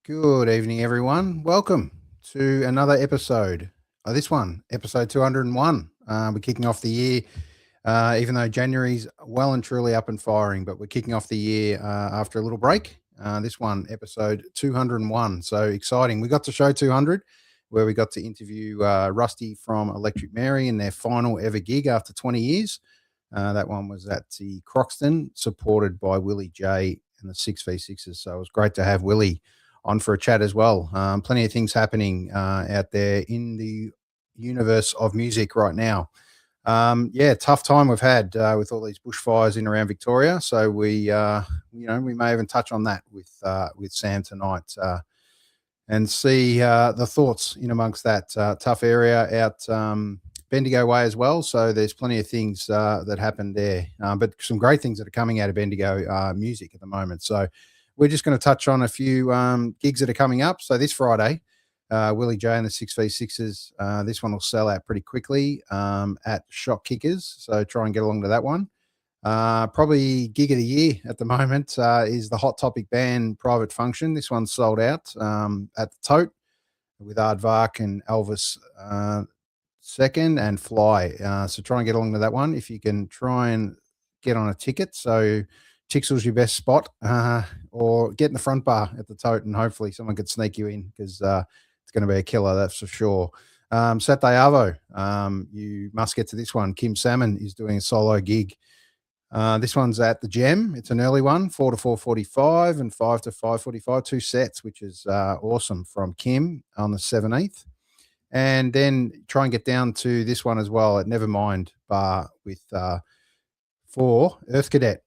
Good evening, everyone. Welcome to another episode. This one, episode 201. We're kicking off the year, even though January's well and truly up and firing, but we're kicking off the year after a little break. This one, episode 201. So exciting. We got to show 200, where we got to interview Rusty from Electric Mary in their final ever gig after 20 years. That one was at the Croxton, supported by Willie J and the 6v6s. So it was great to have Willie on for a chat as well. Plenty of things happening out there in the universe of music right now. Tough time we've had with all these bushfires in around Victoria. So we may even touch on that with Sam tonight and see the thoughts in amongst that tough area out Bendigo way as well. So there's plenty of things that happened there, but some great things that are coming out of Bendigo music at the moment. So we're just going to touch on a few gigs that are coming up. So this Friday, Willie J and the 6v6s, this one will sell out pretty quickly at Shock Kickers. So try and get along to that one. Probably gig of the year at the moment is the Hot Topic band Private Function. This one's sold out at the Tote with Aardvark and Elvis second and Fly. So try and get along to that one if you can try and get on a ticket. So Chixel's your best spot, or get in the front bar at the Tote and hopefully someone could sneak you in because it's going to be a killer, that's for sure. Saturday Arvo, you must get to this one. Kim Salmon is doing a solo gig. This one's at the Gem. It's an early one, 4 to 4:45 and 5 to 5:45, 2 sets, which is awesome from Kim on the 17th. And then try and get down to this one as well at Nevermind Bar with for Earth Cadet,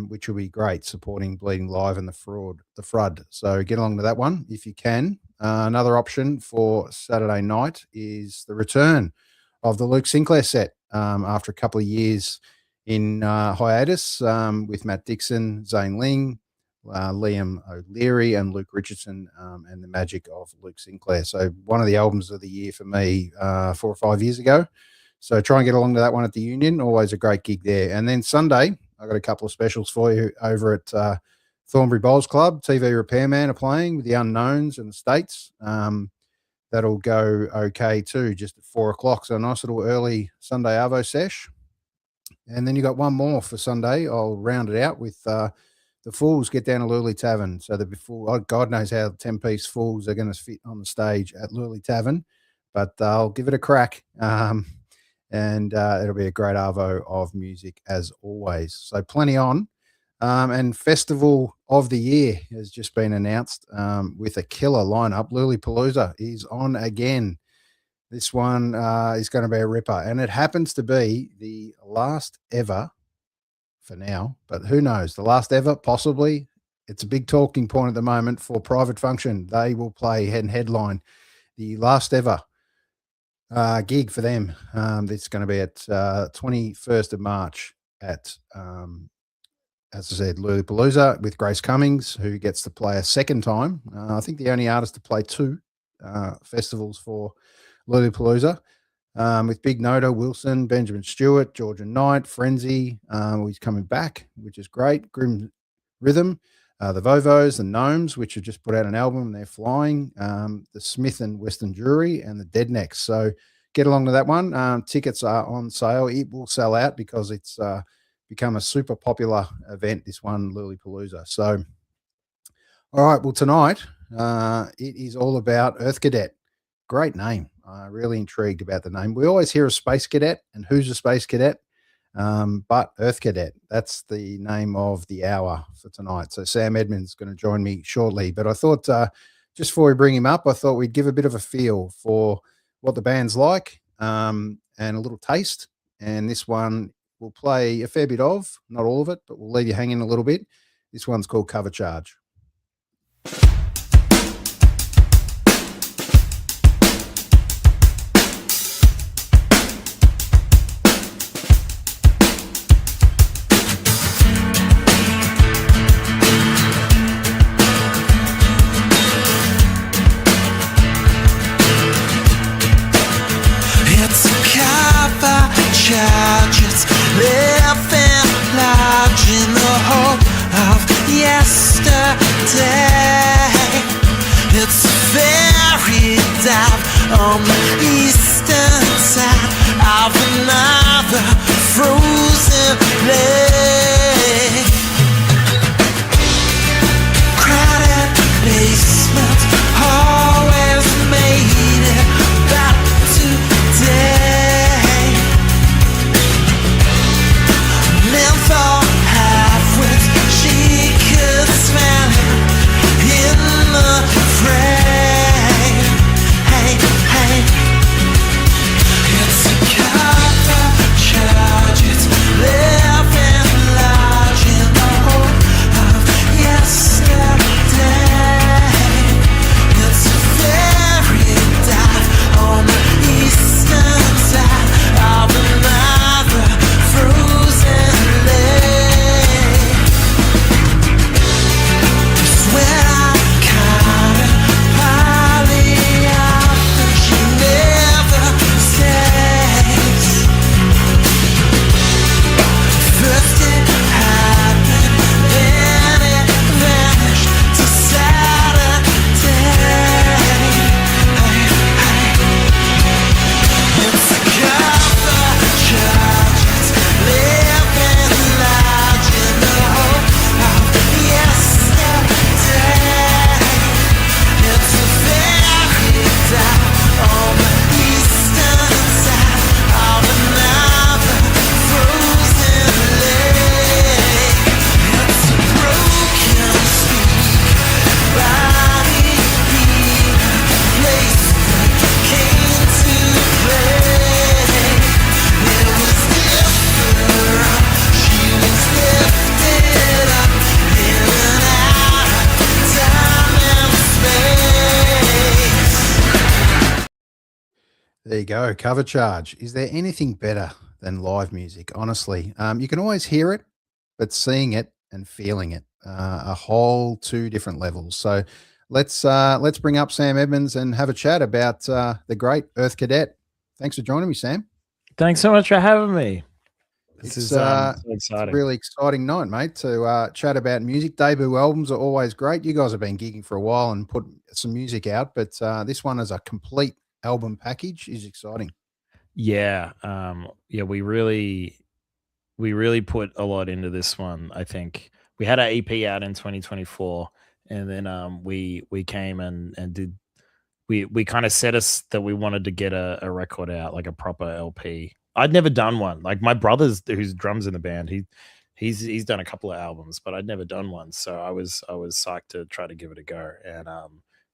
which will be great, supporting Bleeding Live and the Frud. So get along to that one if you can. Another option for Saturday night is the return of the Luke Sinclair set after a couple of years in hiatus with Matt Dixon, Zane Ling, Liam O'Leary and Luke Richardson, and the magic of Luke Sinclair. So one of the albums of the year for me 4 or 5 years ago. So try and get along to that one at the Union. Always a great gig there. And then Sunday, I got a couple of specials for you over at Thornbury Bowls Club. TV Repairman are playing with the Unknowns and the States. That'll go okay too, just at 4 o'clock. So a nice little early Sunday Arvo sesh. And then you got one more for Sunday. I'll round it out with the Fools get down to Lurley Tavern. So before God knows how 10-piece Fools are going to fit on the stage at Lurley Tavern, but I'll give it a crack. And it'll be a great arvo of music as always. So plenty on. And Festival of the Year has just been announced with a killer lineup. Lollapalooza is on again. This one is going to be a ripper. And it happens to be the last ever for now, but who knows? The last ever, possibly. It's a big talking point at the moment for Private Function. They will play and headline the last ever gig for them. It's going to be at 21st of March at, as I said, Lollapalooza with Grace Cummings, who gets to play a second time. I think the only artist to play 2 festivals for Lollapalooza, with Big Noto, Wilson, Benjamin Stewart, Georgian Knight, Frenzy. He's coming back, which is great. Grim Rhythm. The Vovos, the Gnomes, which have just put out an album, they're flying. The Smith and Western Jury and the Deadnecks. So get along to that one. Tickets are on sale. It will sell out because it's become a super popular event, this one, Lollapalooza. So, all right, well, tonight it is all about Earth Cadet. Great name. Really intrigued about the name. We always hear of Space Cadet and who's a Space Cadet. But Earth Cadet, that's the name of the hour for tonight. So Sam Edmonds is going to join me shortly. But I thought just before we bring him up, I thought we'd give a bit of a feel for what the band's like and a little taste. And this one we'll play a fair bit of, not all of it, but we'll leave you hanging a little bit. This one's called Cover Charge. Charges living large in the hope of yesterday. on the eastern side of another frozen lake. Crowded basement always made it back today. Menthol halfwits, she could smell it in the fray. Hey, hey, it's a copper charge, it's living large in the hope of yesterday. It's a fairy dive on the eastern side of another frozen lake. Swear I counted Polly out, but she never stays. First it happened, then it vanished to Saturday. It's a copper charge, it's living large in the hope of yesterday. It's a fairy tale on the eastern side of another frozen lake. It's a broken speak, body beat, place that came to play. It was different, she was lifted up in and out of time and space. There you go, cover charge. Is there anything better than live music? Honestly, you can always hear it, but seeing it and feeling it, a whole two different levels. So let's bring up Sam Edmonds and have a chat about the great Earth Cadet. Thanks for joining me, Sam. Thanks so much for having me. This It's is so it's a exciting. really exciting night, mate, to chat about music. Debut albums are always great. You guys have been gigging for a while and put some music out, but this one as a complete album package is exciting. Yeah, we really put a lot into this one. I think we had our EP out in 2024, and then we came and did we kind of set us that we wanted to get a record out, like a proper LP. I'd never done one. Like my brother's who's drums in the band, he's done a couple of albums, but I'd never done one, so I was psyched to try to give it a go. And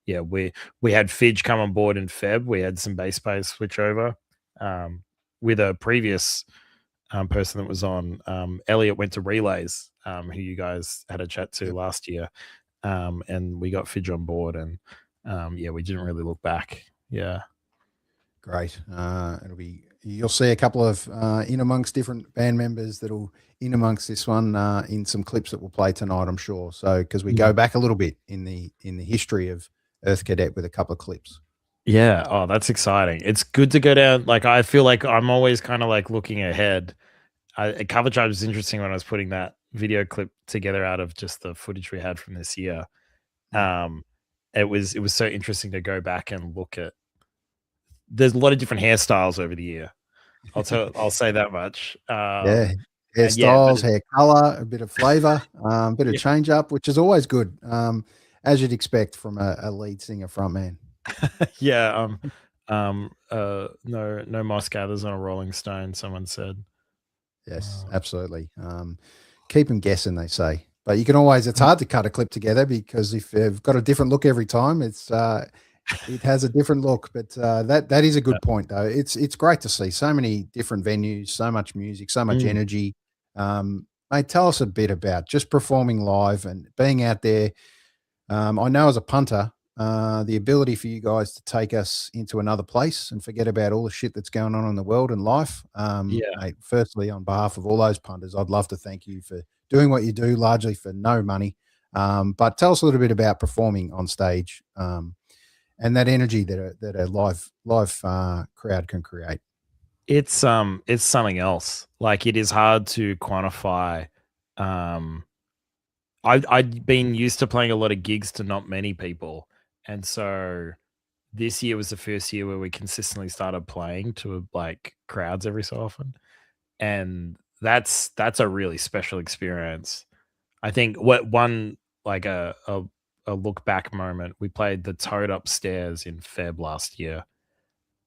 yeah, we had Fidge come on board in Feb. We had some bass players switch over with a previous person that was on. Elliot went to Relays, who you guys had a chat to last year, and we got Fidge on board, and yeah, we didn't really look back. Yeah, Great. You'll see a couple of in amongst different band members that'll in amongst this one in some clips that we'll play tonight, I'm sure. So because we go back a little bit in the history of Earth Cadet with a couple of clips. yeah. Oh, that's exciting. It's good to go down. Like I feel like I'm always kind of like looking ahead. Cover Charge was interesting when I was putting that video clip together out of just the footage we had from this year. It was so interesting to go back and look at. There's a lot of different hairstyles over the year. I'll say that much. Yeah, hairstyles, hair color, a bit of flavor, a bit of change up, which is always good, as you'd expect from a lead singer frontman. Yeah. No moss gathers on a rolling stone, someone said. Yes, absolutely. Keep them guessing, they say. But you can always, it's hard to cut a clip together because if you've got a different look every time, it has a different look. But that is a good point, though. It's great to see so many different venues, so much music, so much energy. Mate, tell us a bit about just performing live and being out there. I know as a punter, the ability for you guys to take us into another place and forget about all the shit that's going on in the world and life. Mate, firstly, on behalf of all those punters, I'd love to thank you for doing what you do, largely for no money. But tell us a little bit about performing on stage and that energy that a live crowd can create. It's something else. Like it is hard to quantify. I'd been used to playing a lot of gigs to not many people, and so this year was the first year where we consistently started playing to like crowds every so often, and that's a really special experience. I think what one like a look back moment, we played the Toad upstairs in Feb last year,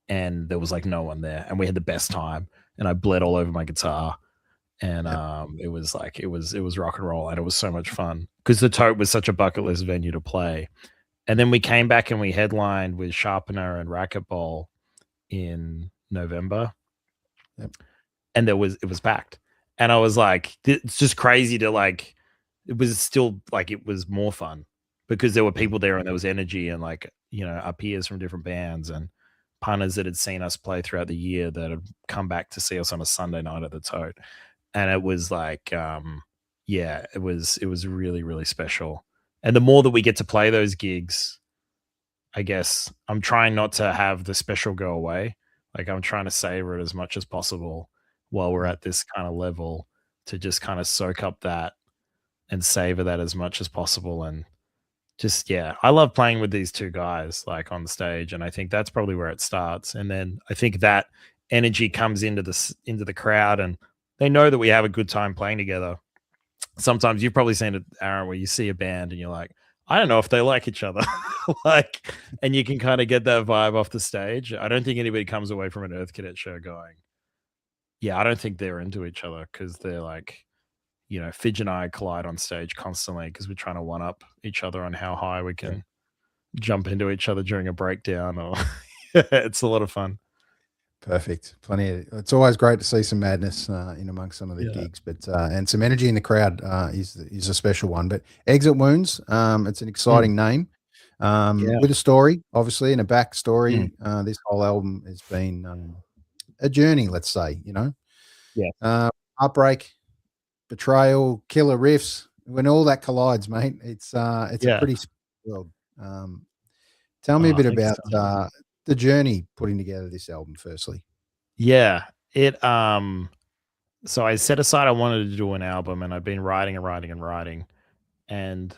and there was like no one there, and we had the best time, and I bled all over my guitar, and Yep. it was like it was rock and roll, and it was so much fun because the Toad was such a bucket list venue to play. And then we came back and we headlined with Sharpener and Racquetball in November. Yep. And it was packed. And I was like, it's just crazy to like, it was still like, it was more fun because there were people there and there was energy and like, you know, our peers from different bands and punters that had seen us play throughout the year that had come back to see us on a Sunday night at the Toad. And it was like, yeah, it was really, really special. And the more that we get to play those gigs, I guess I'm trying not to have the special go away. Like I'm trying to savor it as much as possible while we're at this kind of level to just kind of soak up that and savor that as much as possible. And just, yeah, I love playing with these two guys like on the stage. And I think that's probably where it starts. And then I think that energy comes into the crowd and they know that we have a good time playing together. Sometimes you've probably seen it, Aaron, where you see a band and you're like, I don't know if they like each other. Like, and you can kind of get that vibe off the stage. I don't think anybody comes away from an Earth Cadet show going, yeah, I don't think they're into each other because they're like, you know, Fidge and I collide on stage constantly because we're trying to one up each other on how high we can jump into each other during a breakdown. Or it's a lot of fun. Perfect. It's always great to see some madness in amongst some of the gigs, but and some energy in the crowd is a special one. But Exit Wounds, it's an exciting name with a story, obviously, and a backstory. This whole album has been a journey, let's say. You know, heartbreak, betrayal, killer riffs. When all that collides, mate, it's a pretty world. Tell me a bit about the journey putting together this album firstly. Yeah, so I set aside I wanted to do an album and I've been writing and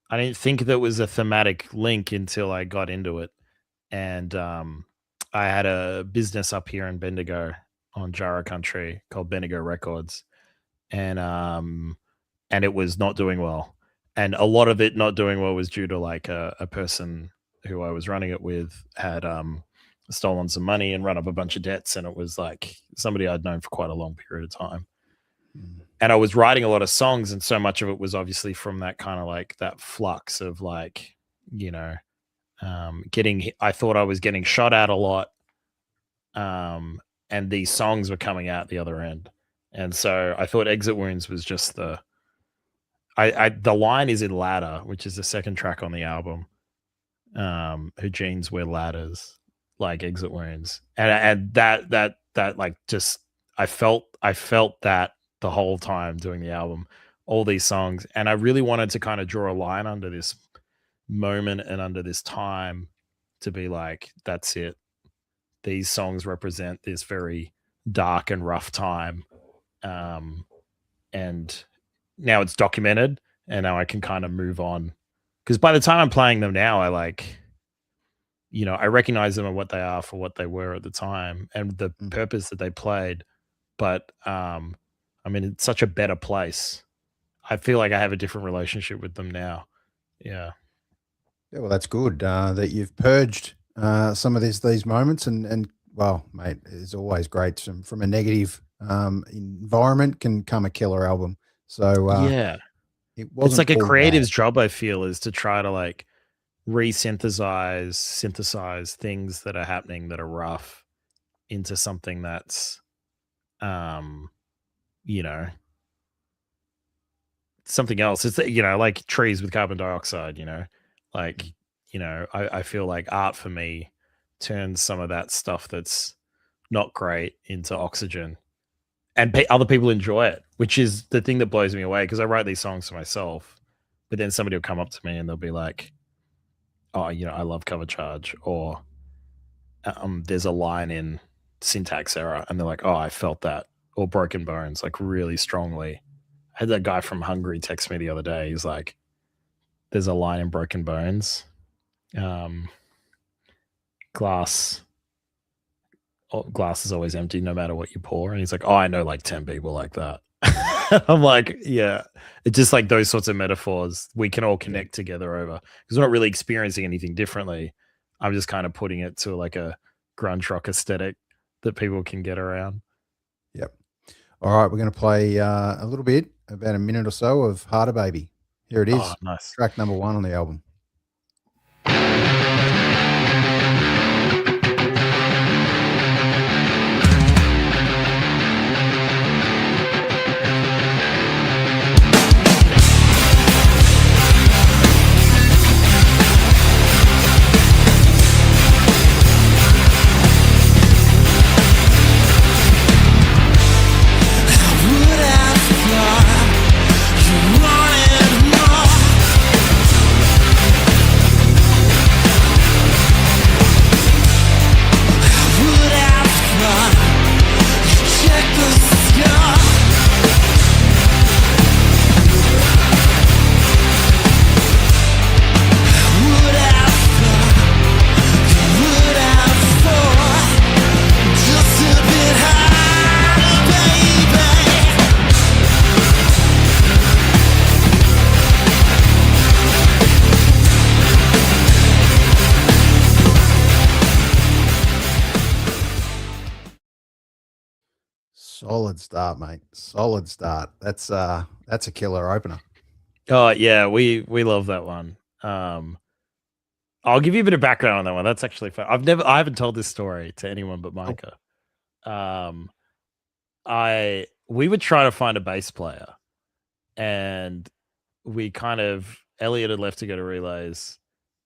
I didn't think there was a thematic link until I got into it. And I had a business up here in Bendigo on Jarrah country called Bendigo Records, and it was not doing well, and a lot of it not doing well was due to like a person who I was running it with had stolen some money and run up a bunch of debts, and it was like somebody I'd known for quite a long period of time. And I was writing a lot of songs, and so much of it was obviously from that kind of like that flux of like, you know, I thought I was getting shot at a lot, and these songs were coming out the other end. And so I thought Exit Wounds was just the line is in Ladder, which is the second track on the album. Her jeans wear ladders like Exit Wounds, and that like just I felt that the whole time doing the album, all these songs, and I really wanted to kind of draw a line under this moment and under this time to be like, that's it, these songs represent this very dark and rough time, and now it's documented and now I can kind of move on, because by the time I'm playing them now, I like, you know, I recognize them and what they are for what they were at the time and the purpose that they played. But I'm in such a better place. I feel like I have a different relationship with them now. Yeah. Yeah, well, that's good that you've purged some of these moments, and well, mate, it's always great from a negative environment can come a killer album. So yeah, it's like a creative's job, I feel, is to try to like synthesize things that are happening that are rough into something that's you know, something else. It's, you know, like trees with carbon dioxide, you know, like, you know, I feel like art for me turns some of that stuff that's not great into oxygen, and other people enjoy it, which is the thing that blows me away, because I write these songs for myself, but then somebody will come up to me and they'll be like, oh, you know, I love Cover Charge, or there's a line in Syntax Error, and they're like, oh, I felt that, or Broken Bones, like really strongly. I had that guy from Hungary text me the other day. He's like, there's a line in Broken Bones glass is always empty no matter what you pour. And he's like, oh, I know like 10 people like that. I'm like, yeah, it's just like those sorts of metaphors we can all connect together over, because we're not really experiencing anything differently. I'm just kind of putting it to like a grunge rock aesthetic that people can get around. Yep. All right, we're going to play a little bit, about a minute or so of Harder Baby. Here it is. Oh, nice. Track number 1 on the album. Solid start, mate. Solid start. That's a killer opener. Oh yeah, we love that one. I'll give you a bit of background on that one. That's actually fun. I haven't told this story to anyone but Micah. We were trying to find a bass player, and we Elliot had left to go to relays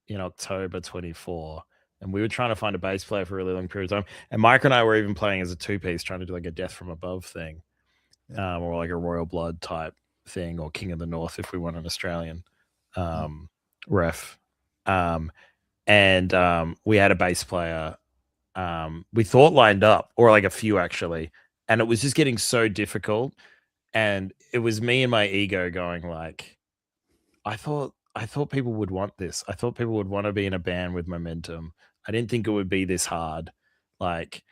in October 24, and we were trying to find a bass player for a really long period of time. And Mike and I were even playing as a 2-piece, trying to do like a Death from Above thing, or like a Royal Blood type thing, or King of the North if we want an Australian ref. And we had a bass player we thought lined up, or like a few actually, and it was just getting so difficult. And it was me and my ego going like, I thought people would want this. I thought people would want to be in a band with momentum. I didn't think it would be this hard. Like,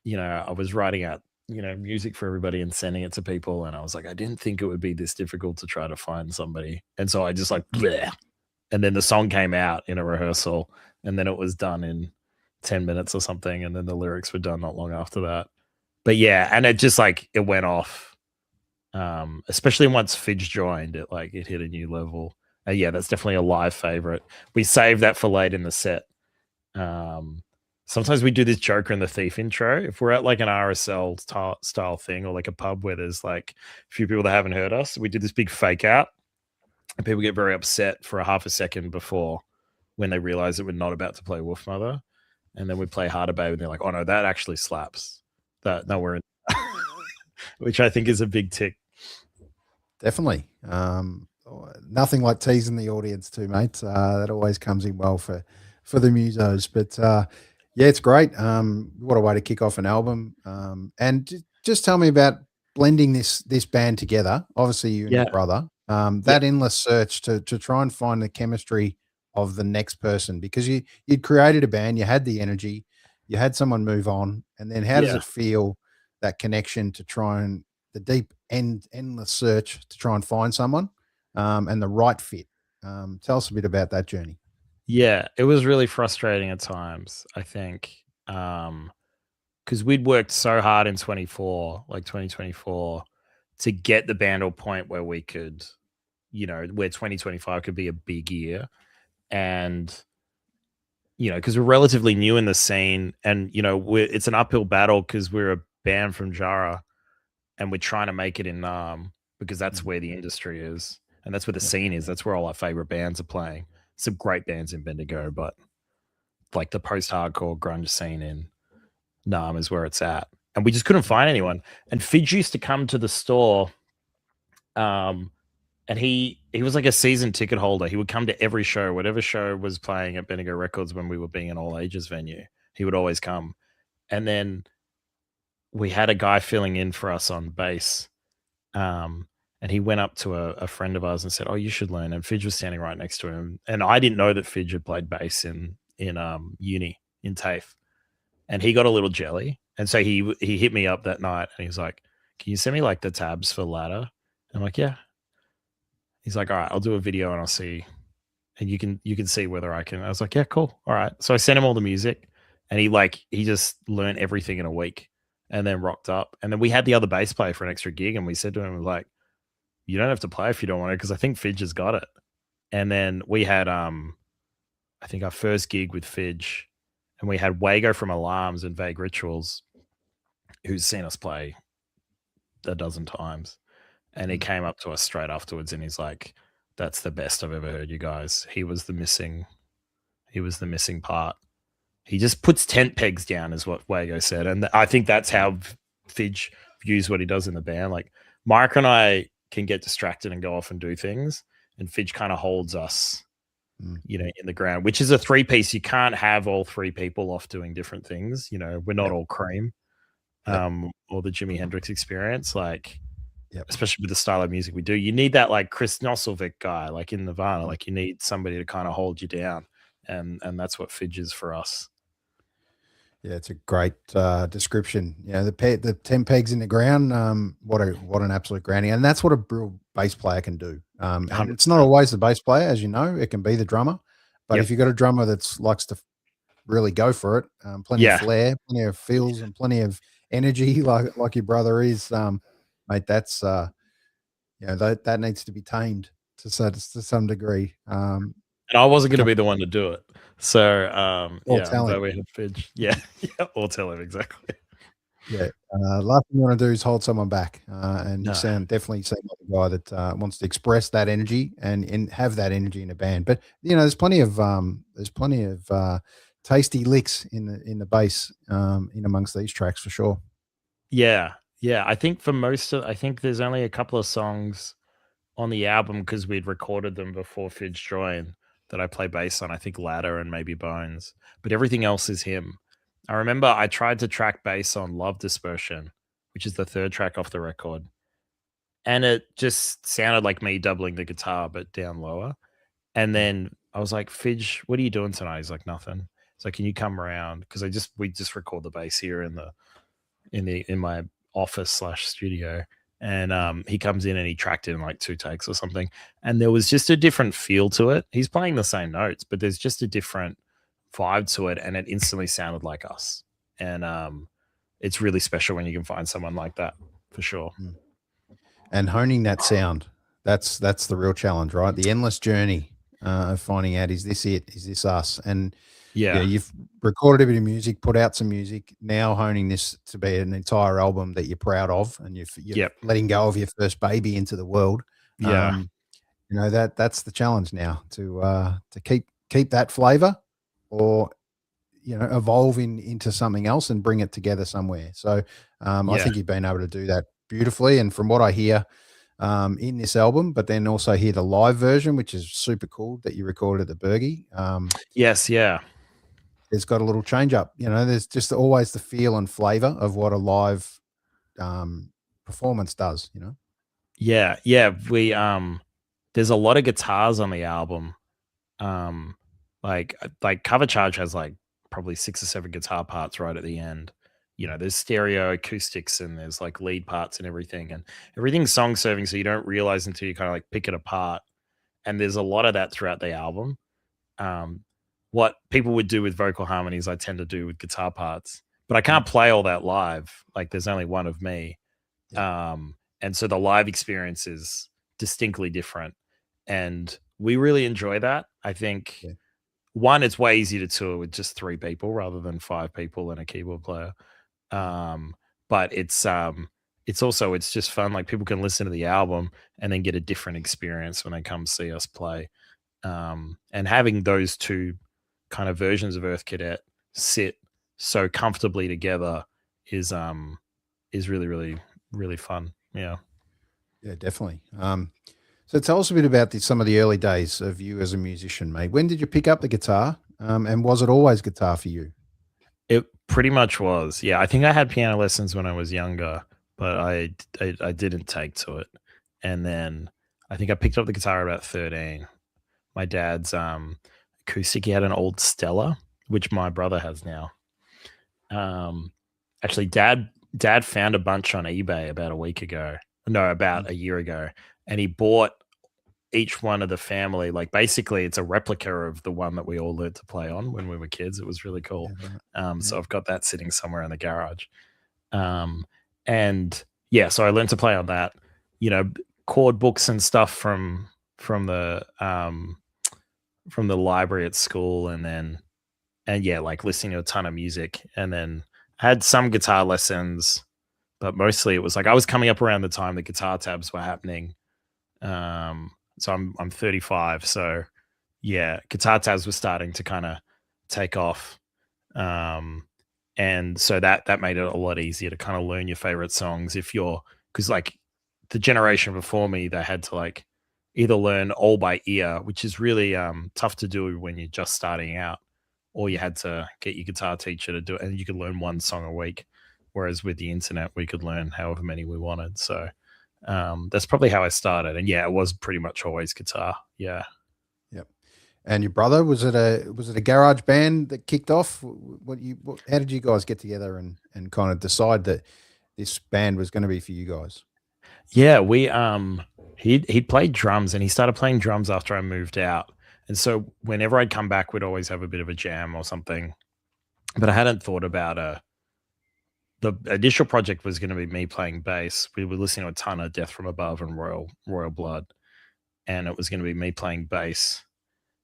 I was writing out, music for everybody and sending it to people. And I was like, I didn't think it would be this difficult to try to find somebody. And so I just like, bleh. And then the song came out in a rehearsal, and then it was done in 10 minutes or something. And then the lyrics were done not long after that. But yeah, and it just like, it went off. Especially once Fidge joined, it hit a new level. Yeah, that's definitely a live favorite. We saved that for late in the set. Sometimes we do this Joker and the Thief intro. If we're at like an RSL style thing, or like a pub where there's like a few people that haven't heard us, we do this big fake out, and people get very upset for a half a second before, when they realize that we're not about to play Wolfmother. And then we play Harder Baby, and they're like, oh no, that actually slaps. No, we're in. Which I think is a big tick. Definitely. Nothing like teasing the audience too, mate. That always comes in well for the musos. But yeah, it's great. What a way to kick off an album. And just tell me about blending this band together. Obviously, you and your brother. That endless search to try and find the chemistry of the next person, because you'd created a band, you had the energy, you had someone move on, and then how does it feel, that connection to try and the deep endless search to try and find someone and the right fit? Tell us a bit about that journey. Yeah, it was really frustrating at times, I think, because we'd worked so hard in 2024, to get the band to a point where we could, where 2025 could be a big year. And, because we're relatively new in the scene, and, it's an uphill battle because we're a band from Jara, and we're trying to make it in Nam, because that's where the industry is, and that's where the scene is. That's where all our favorite bands are playing. Some great bands in Bendigo, but like the post-hardcore grunge scene in Nam is where it's at. And we just couldn't find anyone. And Fidge used to come to the store, and he was like a season ticket holder. He would come to every show, whatever show was playing at Bendigo Records when we were being an all ages venue. He would always come. And then we had a guy filling in for us on bass. And he went up to a friend of ours and said, oh, you should learn. And Fidge was standing right next to him. And I didn't know that Fidge had played bass in uni. in TAFE, and he got a little jelly, and so he hit me up that night, and he's like, "Can you send me like the tabs for ladder?" I'm like, "Yeah." He's like, "All right, I'll do a video and I'll see, and you can see whether I can." I was like, "Yeah, cool, all right." So I sent him all the music, and he just learned everything in a week, and then rocked up, and then we had the other bass player for an extra gig, and we said to him like, "You don't have to play if you don't want to, because I think Fidge has got it." And then we had I think our first gig with Fidge, and we had Wago from Alarms and Vague Rituals, who's seen us play a dozen times, and he came up to us straight afterwards, and he's like, "That's the best I've ever heard, you guys." He was the missing part. He just puts tent pegs down, is what Wago said, and I think that's how Fidge views what he does in the band. Like Mark and I can get distracted and go off and do things, and Fidge kind of holds us, in the ground, which is a 3-piece. You can't have all 3 people off doing different things. We're not all Cream, or the Jimi Hendrix Experience, like, especially with the style of music we do. You need that like Chris Nosselvik guy, like in Nirvana. Like you need somebody to kind of hold you down, and that's what Fidge is for us. Yeah, it's a great description. The 10 pegs in the ground. What an absolute grounding, and that's what a real bass player can do. And it's not always the bass player, as you know. It can be the drummer, but if you've got a drummer that likes to really go for it, plenty of flair, plenty of feels, and plenty of energy, like your brother is, mate. That's that needs to be tamed to some degree. And I wasn't going to be the one to do it. So, tell him. we had Fidge. Yeah, or tell him, exactly. Yeah. Last thing you want to do is hold someone back. And you definitely seem like a guy that wants to express that energy and have that energy in a band. But there's plenty of tasty licks in the bass in amongst these tracks for sure. Yeah. I think I think there's only a couple of songs on the album, because we'd recorded them before Fidge joined, that I play bass on. I think Ladder and maybe Bones, but everything else is him. I remember I tried to track bass on Love Dispersion, which is the 3rd track off the record, and it just sounded like me doubling the guitar but down lower. And then I was like, "Fidge, what are you doing tonight?" He's like, "Nothing." It's like, "Can you come around?" Because we just record the bass here in my office / studio. And he comes in and he tracked it in like 2 takes or something, and there was just a different feel to it. He's playing the same notes, but there's just a different vibe to it, and it instantly sounded like us. And it's really special when you can find someone like that, for sure. And honing that sound, that's the real challenge, right? The endless journey of finding out, is this it? Is this us? And you've recorded a bit of music, put out some music, now honing this to be an entire album that you're proud of, and you're letting go of your first baby into the world. That's the challenge now, to keep that flavor, or evolve into something else and bring it together somewhere. So I think you've been able to do that beautifully, and from what I hear in this album, but then also hear the live version, which is super cool, that you recorded at the Bergie. It's got a little change up. There's just always the feel and flavor of what a live performance does. We there's a lot of guitars on the album. Like Cover Charge has like probably 6 or 7 guitar parts right at the end. There's stereo acoustics, and there's like lead parts and everything, and everything's song serving, so you don't realize until you kind of like pick it apart. And there's a lot of that throughout the album. What people would do with vocal harmonies, I tend to do with guitar parts, but I can't play all that live. Like there's only one of me. And so the live experience is distinctly different, and we really enjoy that. I think one, it's way easier to tour with just 3 people rather than 5 people and a keyboard player. But it's just fun. Like people can listen to the album and then get a different experience when they come see us play. And having those 2 kind of versions of Earth Cadet sit so comfortably together is really, really, really fun. Yeah, definitely. So tell us a bit about some of the early days of you as a musician, mate. When did you pick up the guitar? And was it always guitar for you? It pretty much was. Yeah, I think I had piano lessons when I was younger, but I didn't take to it. And then I think I picked up the guitar about 13. My dad's acoustic, he had an old Stella, which my brother has now. Actually, dad found a bunch on eBay about a year ago, and he bought each one of the family. Like, basically it's a replica of the one that we all learned to play on when we were kids. It was really cool. So I've got that sitting somewhere in the garage. And yeah, so I learned to play on that, chord books and stuff from the library at school, and yeah, like listening to a ton of music, and then I had some guitar lessons, but mostly it was like I was coming up around the time the guitar tabs were happening. So I'm 35, so yeah, guitar tabs were starting to kind of take off. And so that made it a lot easier to kind of learn your favorite songs because like the generation before me, they had to like either learn all by ear, which is really tough to do when you're just starting out, or you had to get your guitar teacher to do it, and you could learn one song a week. Whereas with the internet, we could learn however many we wanted. So that's probably how I started. And yeah, it was pretty much always guitar. Yeah. Yep. And your brother, was it a garage band that kicked off? How did you guys get together and kind of decide that this band was going to be for you guys? Yeah, we he'd played drums, and he started playing drums after I moved out. And so whenever I'd come back, we'd always have a bit of a jam or something. But I hadn't thought about the initial project was going to be me playing bass. We were listening to a ton of Death from Above and Royal Blood, and it was going to be me playing bass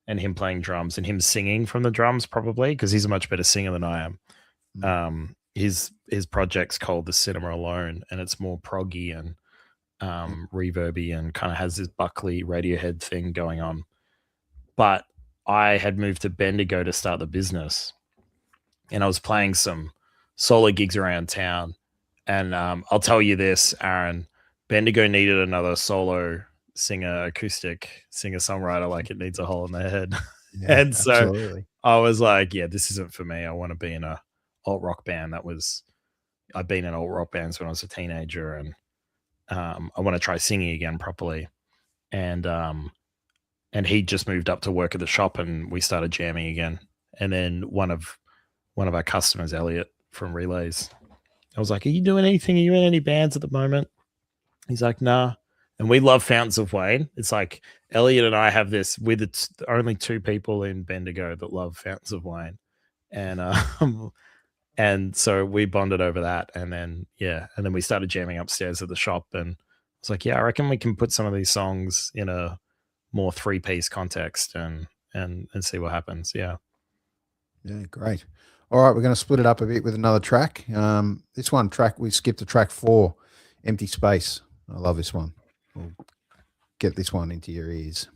and him playing drums and him singing from the drums, probably, because he's a much better singer than I am. His project's called The Cinema Alone, and it's more proggy and reverby, and kind of has this Buckley Radiohead thing going on. But I had moved to Bendigo to start the business, and I was playing some solo gigs around town. And I'll tell you this, Aaron, Bendigo needed another solo acoustic singer-songwriter, like it needs a hole in their head. Yeah, and so absolutely. I was like, yeah, this isn't for me. I want to be in a alt rock band. I've been in alt rock bands when I was a teenager, and I want to try singing again properly. And he just moved up to work at the shop, and we started jamming again. And then one of our customers, Elliot from Relays, I was like, are you doing anything? Are you in any bands at the moment? He's like, nah. And we love Fountains of Wayne. It's like Elliot and I have this, we're the only two people in Bendigo that love Fountains of Wayne. And so we bonded over that. And then we started jamming upstairs at the shop, and I was like, yeah, I reckon we can put some of these songs in a more 3-piece context and see what happens. Yeah, great. All right, we're going to split it up a bit with another track. This one track, we skipped to track 4, Empty Space. I love this one. We'll get this one into your ears.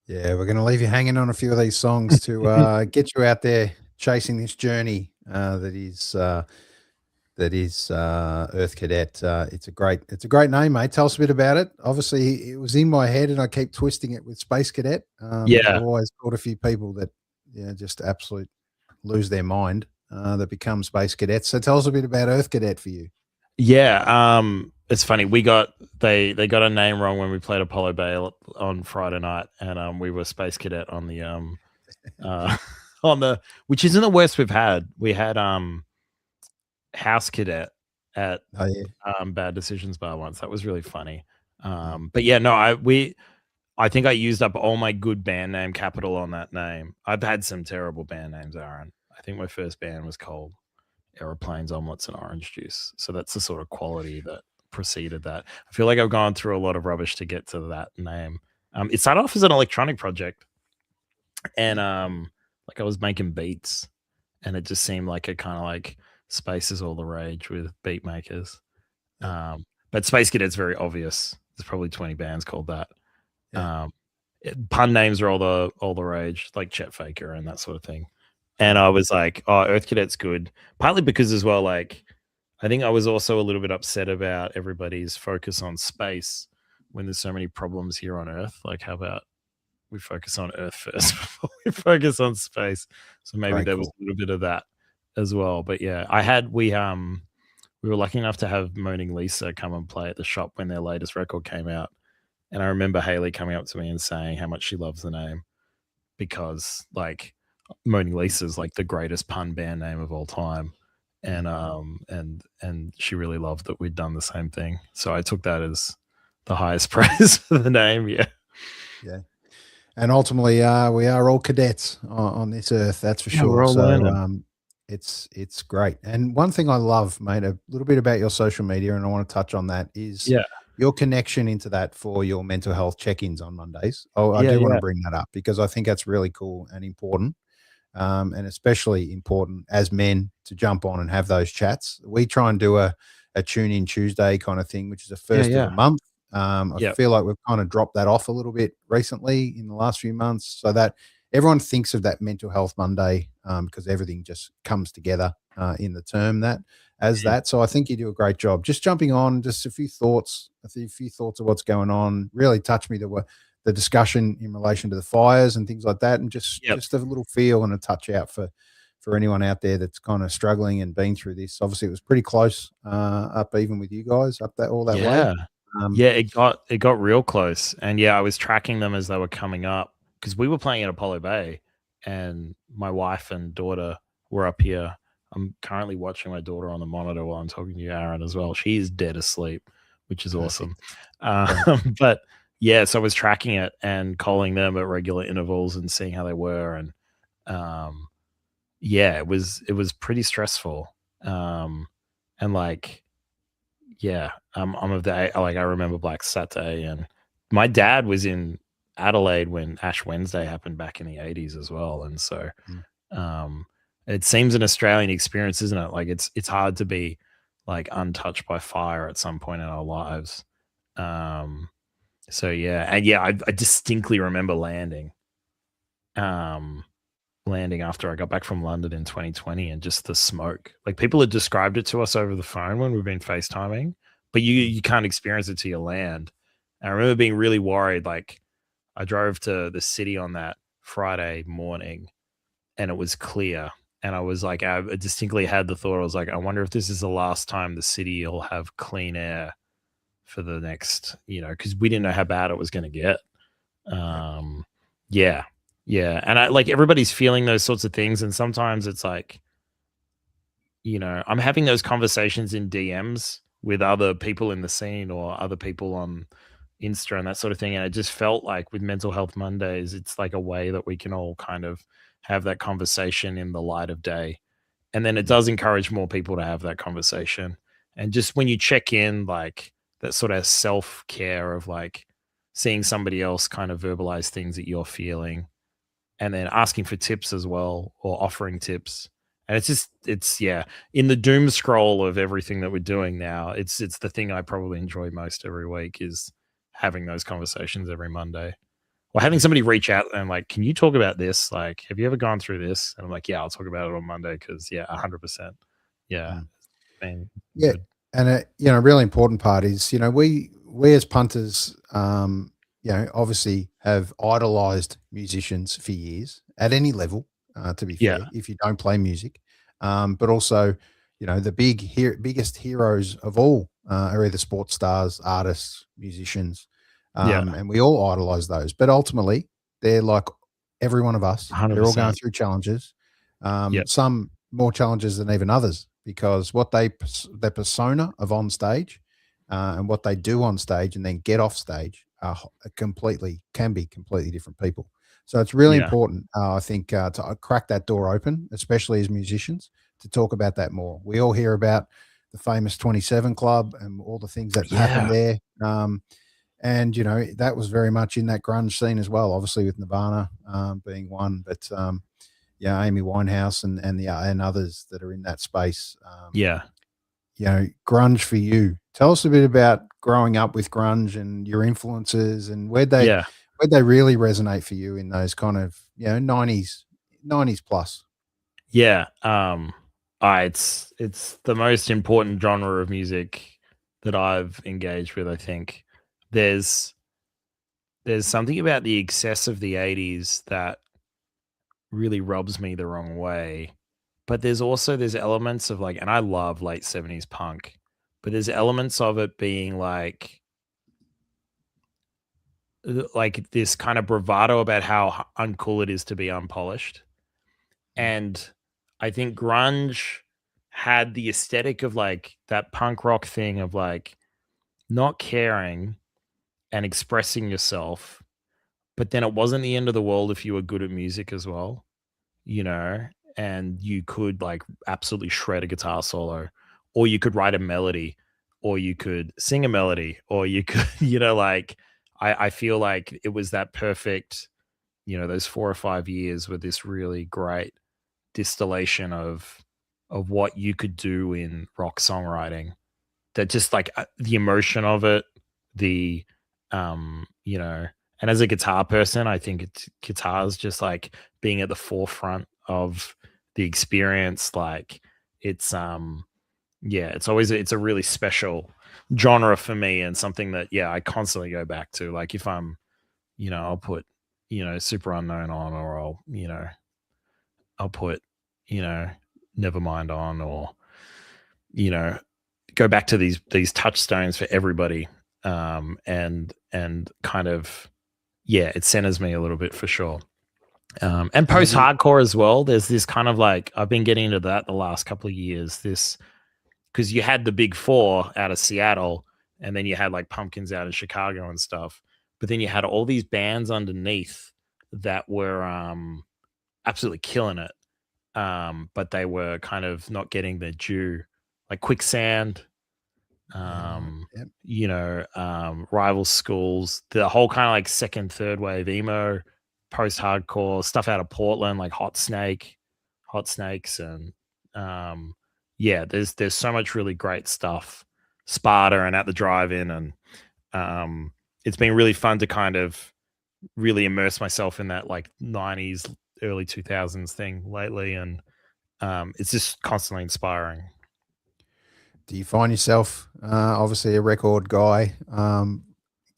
Yeah, we're going to leave you hanging on a few of these songs to get you out there chasing this journey that is Earth Cadet. It's a great name, mate. Tell us a bit about it. Obviously, it was in my head, and I keep twisting it with Space Cadet. I've always caught a few people that just absolute lose their mind that become Space Cadets. So tell us a bit about Earth Cadet for you. Yeah, it's funny. They got a name wrong when we played Apollo Bay on Friday night, and we were Space Cadet on the which isn't the worst we've had. We had House Cadet, at Oh yeah. Bad Decisions Bar once. That was really funny. But yeah, no, I think I used up all my good band name capital on that name. I've had some terrible band names, Aaron. I think my first band was called Aeroplanes, Omelets, and Orange Juice. So that's the sort of quality that preceded that. I feel like I've gone through a lot of rubbish to get to that name. It started off as an electronic project, and like I was making beats, and it just seemed like a kind of like space is all the rage with beat makers. But Space Cadet's very obvious. There's probably 20 bands called that. Yeah. Pun names are all the rage, like Chet Faker and that sort of thing. And I was like, oh, Earth Cadet's good. Partly because as well, like, I think I was also a little bit upset about everybody's focus on space when there's so many problems here on Earth. Like, how about we focus on Earth first before we focus on space? So maybe there was a little bit of that as well. But yeah, we were lucky enough to have Moaning Lisa come and play at the shop when their latest record came out. And I remember Haley coming up to me and saying how much she loves the name because, like, Moaning Lisa is like the greatest pun band name of all time, and she really loved that we'd done the same thing. So I took that as the highest praise for the name. Yeah. And ultimately, we are all cadets on this earth. That's for sure. We're all so it's great. And one thing I love, mate, a little bit about your social media, and I want to touch on that is your connection into that for your mental health check-ins on Mondays. I do want to bring that up because I think that's really cool and important. And especially important as men to jump on and have those chats. We try and do a tune in Tuesday kind of thing, which is the first of the month. I feel like we've kind of dropped that off a little bit recently in the last few months so that everyone thinks of that mental health Monday because everything just comes together in the term that. So I think you do a great job. Just jumping on, just a few thoughts of what's going on. Really touched me the discussion in relation to the fires and things like that, and just a little feel and a touch out for anyone out there that's kind of struggling and been through this. Obviously, it was pretty close up even with you guys up that way. It got real close, and I was tracking them as they were coming up because we were playing at Apollo Bay, and my wife and daughter were up here. I'm currently watching my daughter on the monitor while I'm talking to you, Aaron, as well. She's dead asleep, which is awesome. But so I was tracking it and calling them at regular intervals and seeing how they were. And it was pretty stressful. I'm of the, like, I remember Black Saturday, and my dad was in Adelaide when Ash Wednesday happened back in the 80s as well. And so it seems an Australian experience, isn't it? Like it's hard to be like untouched by fire at some point in our lives. I distinctly remember landing after I got back from London in 2020, and just the smoke. Like, people had described it to us over the phone when we've been FaceTiming, but you can't experience it till you land. And I remember being really worried. Like, I drove to the city on that Friday morning, and it was clear. And I was like, I distinctly had the thought, I was like, I wonder if this is the last time the city will have clean air for the next, because we didn't know how bad it was going to get. And I like, everybody's feeling those sorts of things. And sometimes it's like, I'm having those conversations in DMs with other people in the scene or other people on Insta and that sort of thing. And it just felt like with Mental Health Mondays, it's like a way that we can all kind of have that conversation in the light of day. And then it does encourage more people to have that conversation. And just when you check in, like, that sort of self-care of like seeing somebody else kind of verbalize things that you're feeling, and then asking for tips as well, or offering tips. And it's in the doom scroll of everything that we're doing now, it's the thing I probably enjoy most every week, is having those conversations every Monday. Or having somebody reach out and like, can you talk about this? Like, have you ever gone through this? And I'm like, I'll talk about it on Monday, because 100%. And a really important part is, we as punters, obviously have idolized musicians for years at any level, to be fair, if you don't play music. But also, the biggest heroes of all are either sports stars, artists, musicians. And we all idolize those, but ultimately they're like every one of us. 100%. They're all going through challenges. Some more challenges than even others. because their persona of on stage and what they do on stage and then get off stage are can be completely different people. So it's really Yeah. important, I think, to crack that door open, especially as musicians, to talk about that more. We all hear about the famous 27 Club and all the things that happened there. And, that was very much in that grunge scene as well, obviously with Nirvana being one, but Amy Winehouse and others that are in that space. Yeah. Grunge for you. Tell us a bit about growing up with grunge and your influences and where'd they really resonate for you in those kind of 90s plus. Yeah. It's the most important genre of music that I've engaged with. I think there's something about the excess of the 80s that really rubs me the wrong way. But there's elements of and I love late 70s punk, but there's elements of it being like this kind of bravado about how uncool it is to be unpolished. And I think grunge had the aesthetic of that punk rock thing of not caring and expressing yourself, but then it wasn't the end of the world if you were good at music as well, and you could absolutely shred a guitar solo, or you could write a melody, or you could sing a melody, or you could, I feel like it was that perfect, those 4 or 5 years with this really great distillation of what you could do in rock songwriting, that just the emotion of it, and as a guitar person, I think guitar's just being at the forefront of the experience. It's it's a really special genre for me, and something that I constantly go back to. If I'm I'll put Super Unknown on, or I'll put Nevermind on, or go back to these touchstones for everybody, and kind of it centers me a little bit for sure. And post-hardcore as well. There's this kind of I've been getting into that the last couple of years, because you had the big four out of Seattle, and then you had Pumpkins out in Chicago and stuff, but then you had all these bands underneath that were absolutely killing it, but they were kind of not getting their due, like Quicksand, rival schools, the whole kind of second, third wave emo, post-hardcore stuff out of Portland, like Hot Snakes, and there's so much really great stuff. Sparta and At the Drive-In, and it's been really fun to kind of really immerse myself in that 90s, early 2000s thing lately, and it's just constantly inspiring. Do you find yourself, obviously a record guy,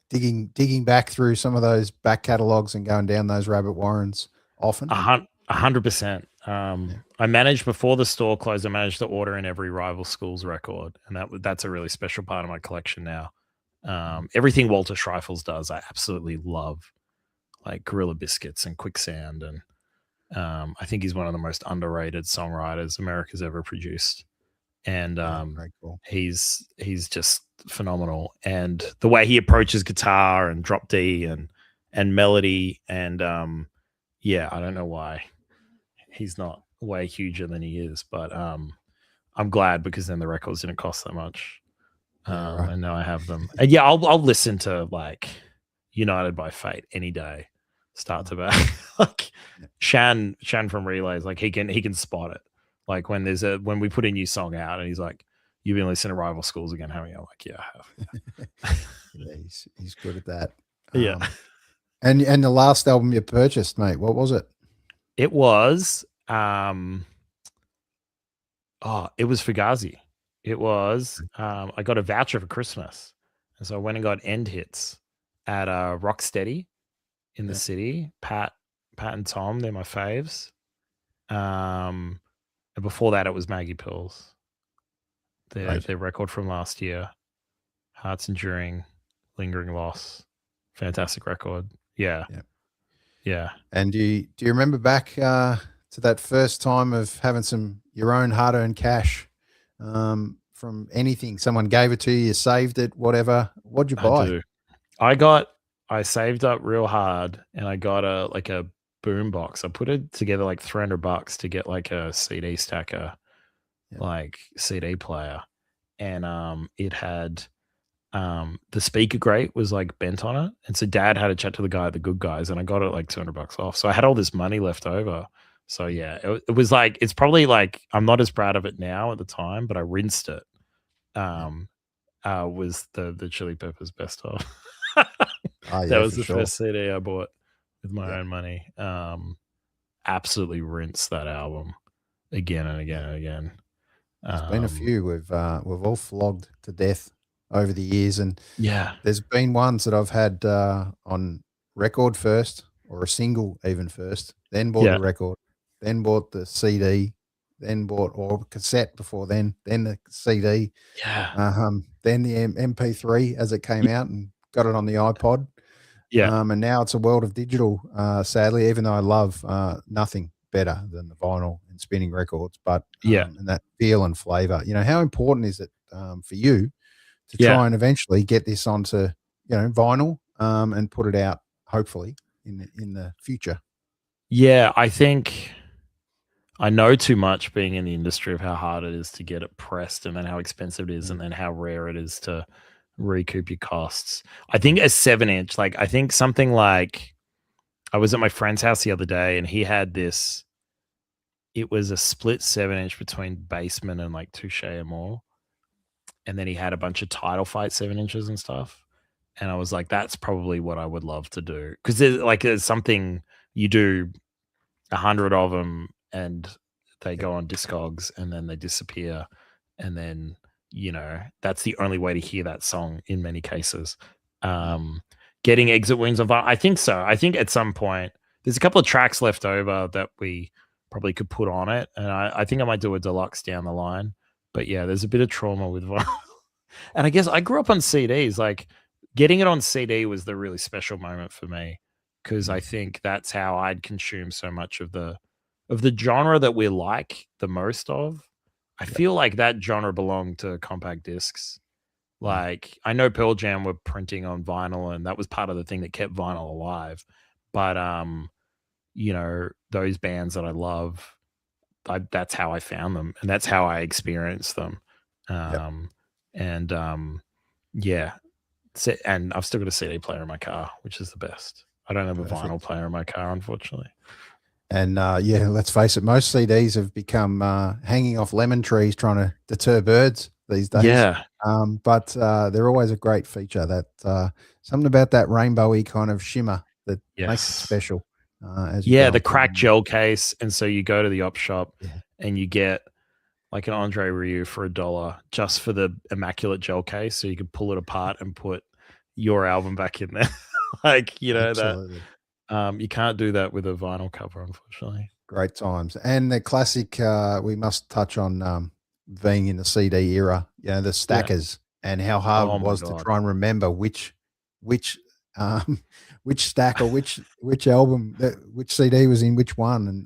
digging back through some of those back catalogs and going down those rabbit warrens often? 100%. I managed, before the store closed, I managed to order in every Rival Schools record, and that's a really special part of my collection now. Everything Walter Schreifels does, I absolutely love, like Gorilla Biscuits and Quicksand, and I think he's one of the most underrated songwriters America's ever produced. And very cool. He's just phenomenal, and the way he approaches guitar and drop D and melody, and I don't know why he's not way huger than he is, but I'm glad, because then the records didn't cost that much, right. and now I have them. And I'll listen to United by Fate any day, start to back. Shan from Relays, he can spot it. When we put a new song out, and he's like, "You've been listening to Rival Schools again, haven't you?" I'm like, "Yeah, I have." He's good at that. Yeah. And the last album you purchased, mate, what was it? It was it was Fugazi. It was I got a voucher for Christmas, and so I went and got End Hits at Rocksteady in the city. Pat and Tom, they're my faves. And before that, it was Maggie Pills, their record from last year, Hearts Enduring, Lingering Loss. Fantastic record. Yeah. And do you remember back to that first time of having your own hard-earned cash from anything? Someone gave it to you, you saved it, whatever. What'd you I buy? do. I saved up real hard and I got a boom box. I put it together like $300 to get like a CD stacker, Yeah. like CD player. And it had the speaker grate was like bent on it. And so dad had to chat to the guy at the Good Guys and I got it like $200 off. So I had all this money left over. So yeah, it was like, it's probably like, I'm not as proud of it now at the time, but I rinsed it. Was the Chili Peppers best of. Oh, That yeah, was for the sure. first CD I bought with my Yeah. own money. Absolutely rinsed that album again and again and again. There's been a few we've all flogged to death over the years, and Yeah. there's been ones that I've had on record first, or a single even first, then bought Yeah. the record, then bought the CD, then bought or cassette before then the CD, Yeah. then the MP3 as it came out, and got it on the iPod. Yeah. And now it's a world of digital, sadly, even though I love nothing better than the vinyl and spinning records, but Yeah. and that feel and flavor. How important is it for you to Yeah. try and eventually get this onto vinyl and put it out, hopefully in the future? Yeah. I think I know too much being in the industry of how hard it is to get it pressed and then how expensive it is and then how rare it is to recoup your costs. I think a 7-inch, like I think something like I was at my friend's house the other day and he had this, it was a split 7-inch between Basement and like Touche Amore. And then he had a bunch of Title Fight 7-inches and stuff. And I was like, that's probably what I would love to do. Cause there's something you do 100 of them and they go on Discogs and then they disappear. And then, that's the only way to hear that song in many cases. Getting Exit Wounds on vinyl, I think so. I think at some point there's a couple of tracks left over that we probably could put on it. And I think I might do a deluxe down the line. But yeah, there's a bit of trauma with vinyl. And I guess I grew up on CDs. Like getting it on CD was the really special moment for me because I think that's how I'd consume so much of the genre that we like the most of. I feel like that genre belonged to compact discs. Like I know Pearl Jam were printing on vinyl and that was part of the thing that kept vinyl alive. But those bands that I love, that's how I found them and that's how I experienced them. And and I've still got a CD player in my car, which is the best. I don't have a vinyl player in my car, unfortunately. And let's face it, most CDs have become hanging off lemon trees trying to deter birds these days. Yeah. But they're always a great feature. That something about that rainbowy kind of shimmer that makes it special. The cracked gel case, and so you go to the op shop and you get like an Andre Rieu for $1 just for the immaculate gel case, so you can pull it apart and put your album back in there. Absolutely. That you can't do that with a vinyl cover, unfortunately. Great times. And the classic, we must touch on being in the CD era, the stackers and how hard it was to try and remember which stack or which album, which CD was in which one. And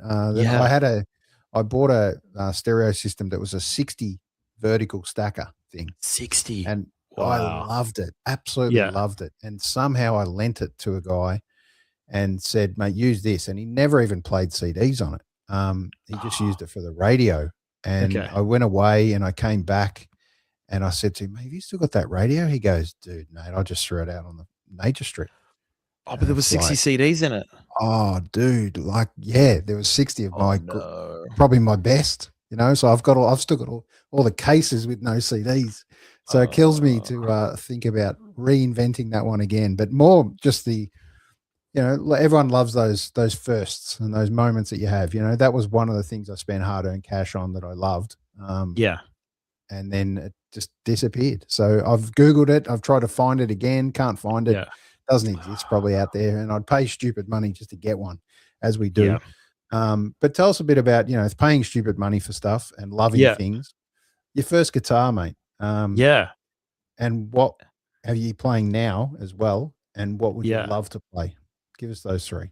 I bought a stereo system that was a 60 vertical stacker thing. 60. And wow. I loved it. Absolutely loved it. And somehow I lent it to a guy and said, mate, use this. And he never even played CDs on it. He just used it for the radio. And I went away and I came back and I said to him, have you still got that radio? He goes, dude, mate, I just threw it out on the nature strip. Oh, but there was 60 CDs in it. Oh, dude, there was 60 of probably my best, so I've still got all the cases with no CDs. So it kills me to think about reinventing that one again, but more just everyone loves those firsts and those moments that you have, that was one of the things I spent hard-earned cash on that I loved. And then it just disappeared. So I've Googled it. I've tried to find it again. Can't find it. Doesn't exist, probably out there. And I'd pay stupid money just to get one, as we do. But tell us a bit about, paying stupid money for stuff and loving things. Your first guitar, mate. And what have you playing now as well? And what would you love to play? Give us those three.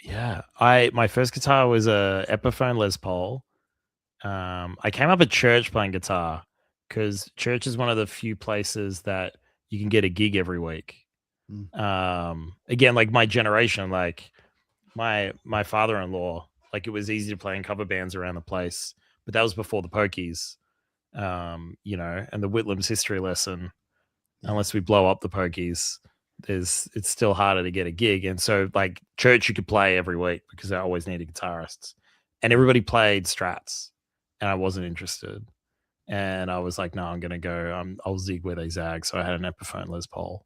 My first guitar was a Epiphone Les Paul. I came up at church playing guitar, because church is one of the few places that you can get a gig every week. Again, like my generation, like my father-in-law, like it was easy to play in cover bands around the place, but that was before the Pokies, you know, and the Whitlam's history lesson. Unless we blow up the Pokies, it's still harder to get a gig. And so like church you could play every week because they always needed guitarists, and everybody played Strats, and I wasn't interested. And I was like, no, I'm gonna go. I'll zig where they zag. So I had an Epiphone Les Paul,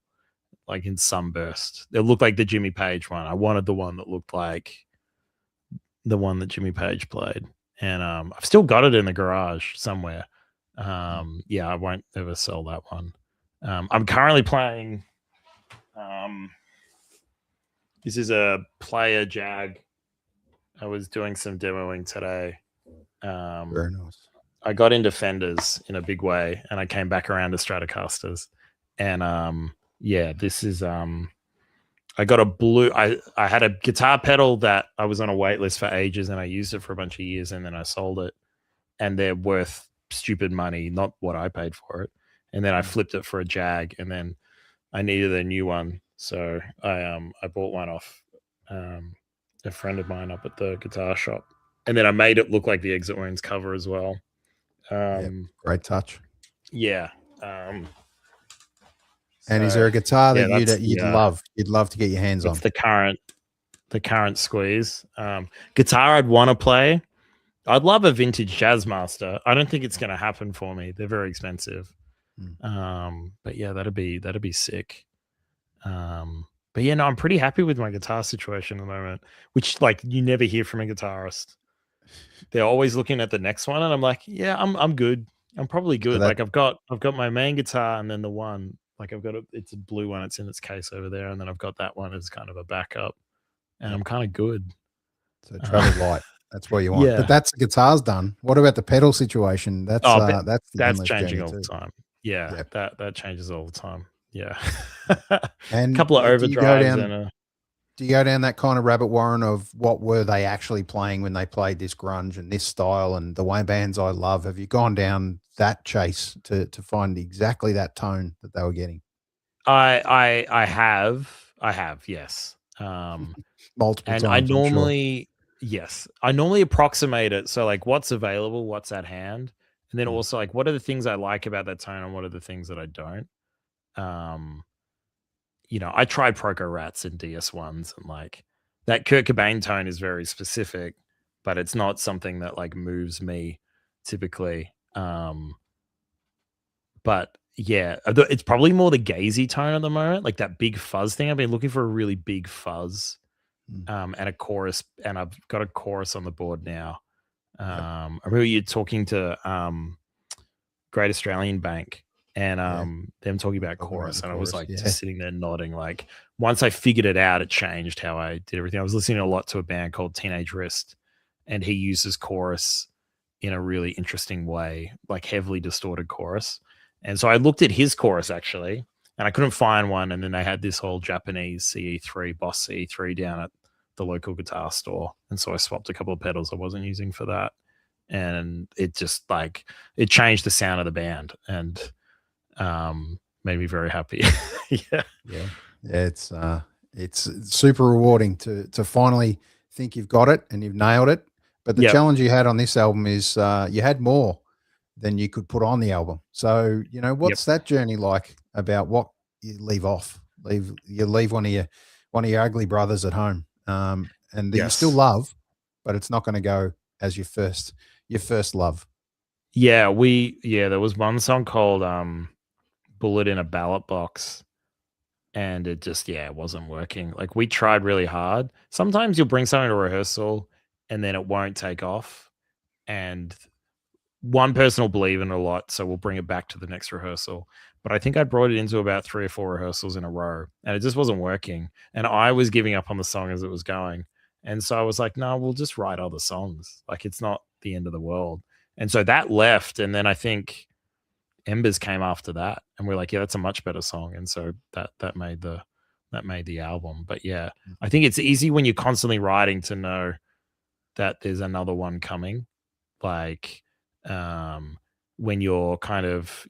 like in Sunburst. It looked like the Jimmy Page one. I wanted the one that looked like the one that Jimmy Page played, and I've still got it in the garage somewhere. Yeah, I won't ever sell that one. I'm currently playing. This is a Player Jag. I was doing some demoing today. Very nice. I got into Fenders in a big way, and I came back around to Stratocasters. And yeah, this is I got a blue. I had a guitar pedal that I was on a wait list for ages, and I used it for a bunch of years, and then I sold it, and they're worth stupid money, not what I paid for it. And then I flipped it for a Jag, and then I needed a new one, so I bought one off a friend of mine up at the guitar shop, and then I made it look like the Exit Wounds cover as well. Great touch. Yeah. And is there a guitar that you'd love to get your hands on? It's the current squeeze. Guitar I'd want to play. I'd love a vintage Jazzmaster. I don't think it's going to happen for me. They're very expensive. But yeah, that'd be sick. But yeah, no, I'm pretty happy with my guitar situation at the moment, which like you never hear from a guitarist. They're always looking at the next one, and I'm like, yeah, I'm good. I'm probably good. Like I've got my main guitar, and then the one like it's a blue one. It's in its case over there, and then I've got that one as kind of a backup, and I'm kind of good. So travel light. That's what you want. Yeah. But that's the guitar's done. What about the pedal situation? That's changing all the time. Yeah, that changes all the time. Yeah. And a couple of overdrives. Do you go down that kind of rabbit warren of what were they actually playing when they played this grunge and this style and the way bands I love? Have you gone down that chase to find exactly that tone that they were getting? I have, yes. Multiple times. And I normally approximate it. So like what's available, what's at hand. And then also like, what are the things I like about that tone and what are the things that I don't? You know, I tried Proco Rats and DS1s, and like that Kurt Cobain tone is very specific, but it's not something that like moves me typically. But yeah, it's probably more the gazy tone at the moment, like that big fuzz thing. I've been looking for a really big fuzz, and a chorus, and I've got a chorus on the board now. I remember you talking to Great Australian Bank, and them talking about chorus, and I was like just sitting there nodding. Like once I figured it out, it changed how I did everything. I was listening a lot to a band called Teenage Wrist, and he uses chorus in a really interesting way, like heavily distorted chorus. And so I looked at his chorus actually, and I couldn't find one. And then they had this whole Japanese CE3, Boss CE3 down at the local guitar store. And so I swapped a couple of pedals I wasn't using for that. And it just like, it changed the sound of the band and made me very happy. Yeah. It's super rewarding to finally think you've got it and you've nailed it. But the challenge you had on this album is you had more than you could put on the album. So, you know, what's that journey like about what you leave off? You leave one of your ugly brothers at home, and that you still love, but it's not going to go as your first love. Yeah, there was one song called Bullet in a Ballot Box, and it just it wasn't working. Like we tried really hard. Sometimes you'll bring something to rehearsal and then it won't take off, and one person will believe in it a lot, so we'll bring it back to the next rehearsal. But I think I brought it into about 3 or 4 rehearsals in a row, and it just wasn't working. And I was giving up on the song as it was going. And so I was like, no, we'll just write other songs. Like it's not the end of the world. And so that left. And then I think Embers came after that, and we're like, yeah, that's a much better song. And so that made the album. But yeah, I think it's easy when you're constantly writing to know that there's another one coming. Like when you're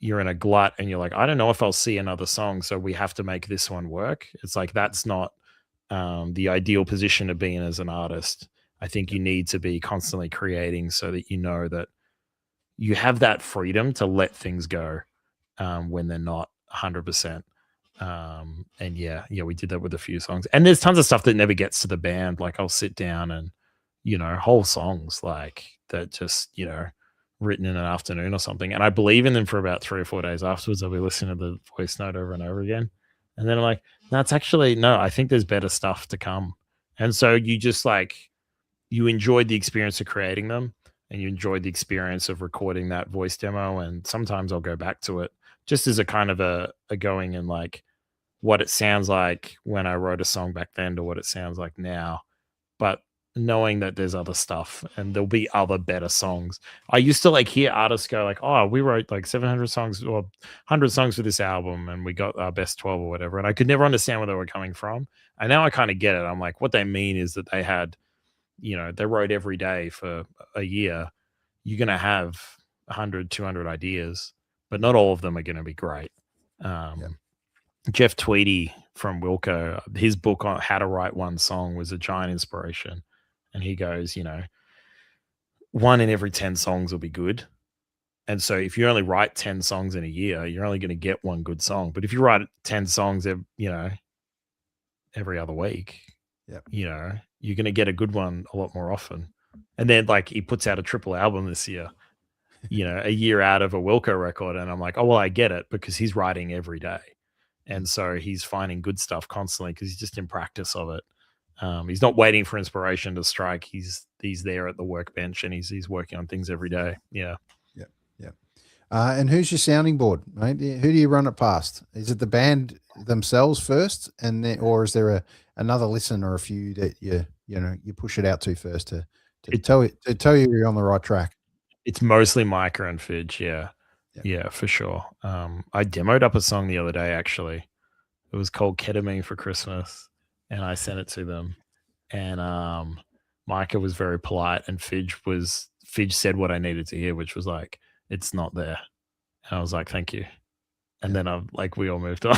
in a glut and you're like, I don't know if I'll see another song, so we have to make this one work. It's like, that's not the ideal position to be in as an artist. I think you need to be constantly creating so that you know that you have that freedom to let things go when they're not 100%. And yeah, we did that with a few songs. And there's tons of stuff that never gets to the band. Like I'll sit down and, whole songs like that just, written in an afternoon or something. And I believe in them for about 3 or 4 days afterwards. I'll be listening to the voice note over and over again. And then I'm like, no, it's actually, no, I think there's better stuff to come. And so you just you enjoyed the experience of creating them and you enjoyed the experience of recording that voice demo. And sometimes I'll go back to it just as a kind of a going and like what it sounds like when I wrote a song back then to what it sounds like now. But knowing that there's other stuff and there'll be other better songs. I used to hear artists go like, oh, we wrote 700 songs or 100 songs for this album and we got our best 12 or whatever. And I could never understand where they were coming from. And now I kind of get it. I'm like, what they mean is that they had, they wrote every day for a year. You're going to have 100, 200 ideas, but not all of them are going to be great. Jeff Tweedy from Wilco, his book on how to write one song was a giant inspiration. And he goes, 1 in every 10 songs will be good. And so if you only write 10 songs in a year, you're only going to get one good song. But if you write 10 songs, every other week, you're going to get a good one a lot more often. And then he puts out a triple album this year, a year out of a Wilco record. And I'm like, oh, well, I get it because he's writing every day. And so he's finding good stuff constantly because he's just in practice of it. He's not waiting for inspiration to strike. He's there at the workbench and he's working on things every day. Yeah. And who's your sounding board, mate? Who do you run it past? Is it the band themselves first, and then, or is there another listen or a few that you push it out to first to tell you you're on the right track? It's mostly Micah and Fidge. Yeah, for sure. I demoed up a song the other day. Actually, it was called "Ketamine for Christmas." And I sent it to them, and Micah was very polite, and Fidge said what I needed to hear, which was like, it's not there. And I was like, thank you. And then we all moved on.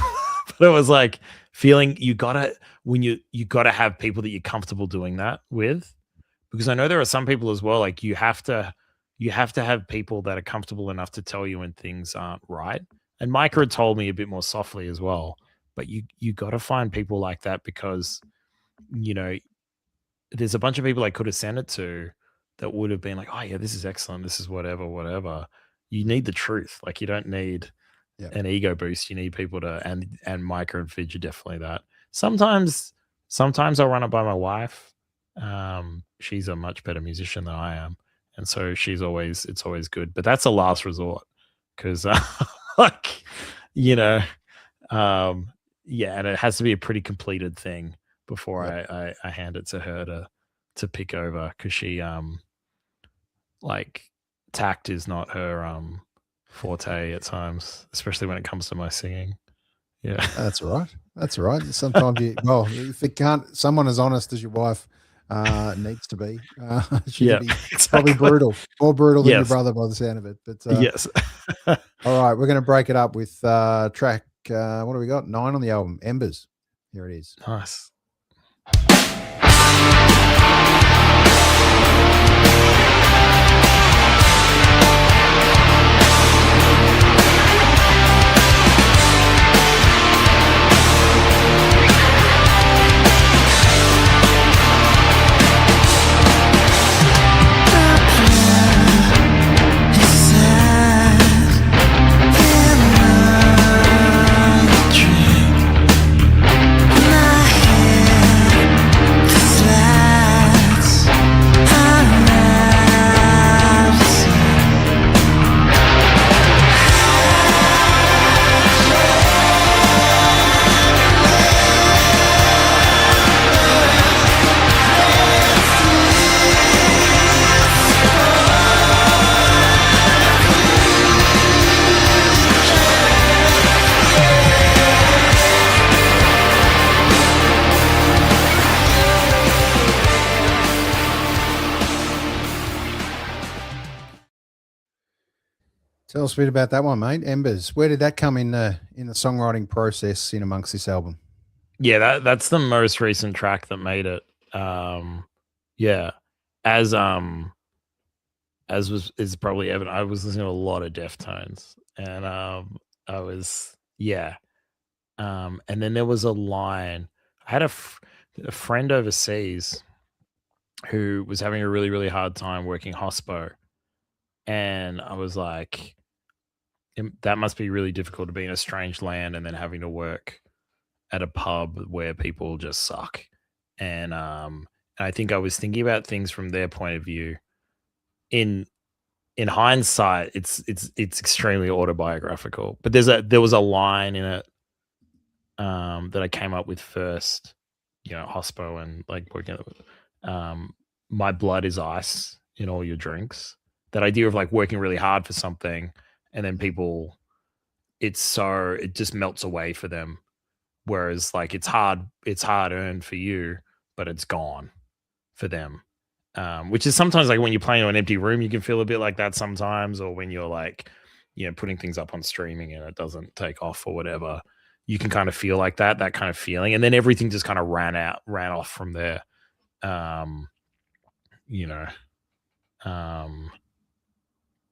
But it was like feeling you gotta have people that you're comfortable doing that with, because I know there are some people as well. Like you have to have people that are comfortable enough to tell you when things aren't right. And Micah had told me a bit more softly as well. But you got to find people like that because, there's a bunch of people I could have sent it to that would have been like, oh, yeah, this is excellent. This is whatever. You need the truth. You don't need an ego boost. You need people to, and Micah and Fidge are definitely that. Sometimes I'll run it by my wife. She's a much better musician than I am. And so it's always good. But that's a last resort because, and it has to be a pretty completed thing before I hand it to her to pick over because she tact is not her forte at times, especially when it comes to my singing. Yeah, that's all right. Sometimes if it can't, someone as honest as your wife needs to be. She can be probably more brutal than your brother by the sound of it. But yes. All right, we're going to break it up with track. What do we got? 9 on the album, Embers. Here it is. Nice. Dream. My head Tell us a bit about that one, mate. Embers. Where did that come in the songwriting process in amongst this album? Yeah, that's the most recent track that made it. Yeah, as is probably evident, I was listening to a lot of Deftones, and I was and then there was a line. I had a friend overseas who was having a really, really hard time working hospo, and I was like, that must be really difficult to be in a strange land and then having to work at a pub where people just suck. And I think I was thinking about things from their point of view. In hindsight, it's extremely autobiographical. But there was a line in it that I came up with first, hospo and like working my blood is ice in all your drinks. That idea of like working really hard for something and then people it just melts away for them. Whereas like it's hard earned for you, but it's gone for them. Which is sometimes like when you're playing in an empty room, you can feel a bit like that sometimes, or when you're like, putting things up on streaming and it doesn't take off or whatever, you can kind of feel like that kind of feeling. And then everything just kind of ran off from there.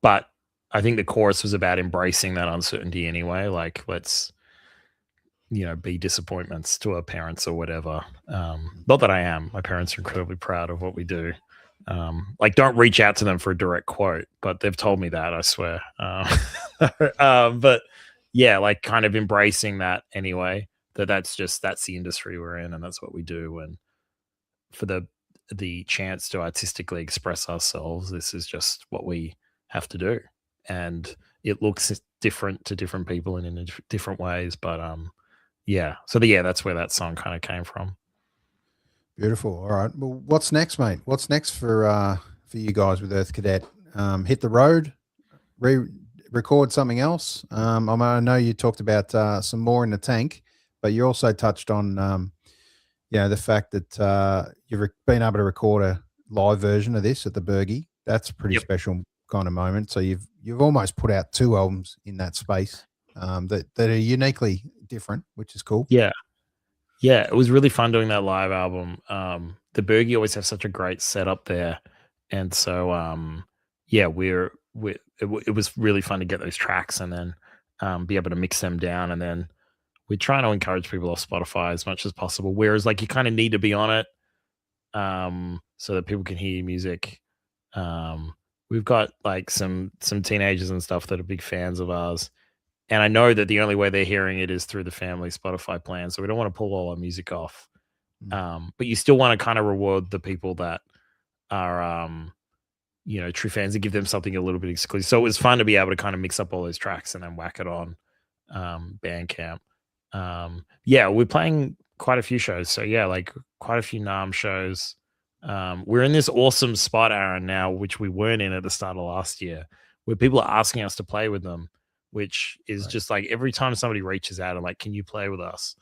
But I think the chorus was about embracing that uncertainty anyway. Like, let's, be disappointments to our parents or whatever. Not that I am. My parents are incredibly proud of what we do. Like, don't reach out to them for a direct quote, but they've told me that, I swear. But yeah, like kind of embracing that anyway, that's the industry we're in and that's what we do. And for the chance to artistically express ourselves, this is just what we have to do. And it looks different to different people and in different ways. But that's where that song kind of came from. Beautiful. All right. Well, what's next, mate? What's next for you guys with Earth Cadet? Hit the road, record something else. I know you talked about some more in the tank, but you also touched on the fact that you've been able to record a live version of this at the Bergie. That's a pretty special kind of moment. So you've almost put out 2 albums in that space that are uniquely different, which is cool. Yeah, it was really fun doing that live album. The Bergie always have such a great setup there, and so it was really fun to get those tracks and then be able to mix them down, and then we're trying to encourage people off Spotify as much as possible. Whereas like you kind of need to be on it so that people can hear your music. We've got like some teenagers and stuff that are big fans of ours. And I know that the only way they're hearing it is through the family Spotify plan. So we don't want to pull all our music off. But you still want to kind of reward the people that are, true fans and give them something a little bit exclusive. So it was fun to be able to kind of mix up all those tracks and then whack it on Bandcamp. We're playing quite a few shows. So like quite a few NAMM shows. We're in this awesome spot, Aaron, now, which we weren't in at the start of last year, where people are asking us to play with them, which is just like every time somebody reaches out and like, can you play with us?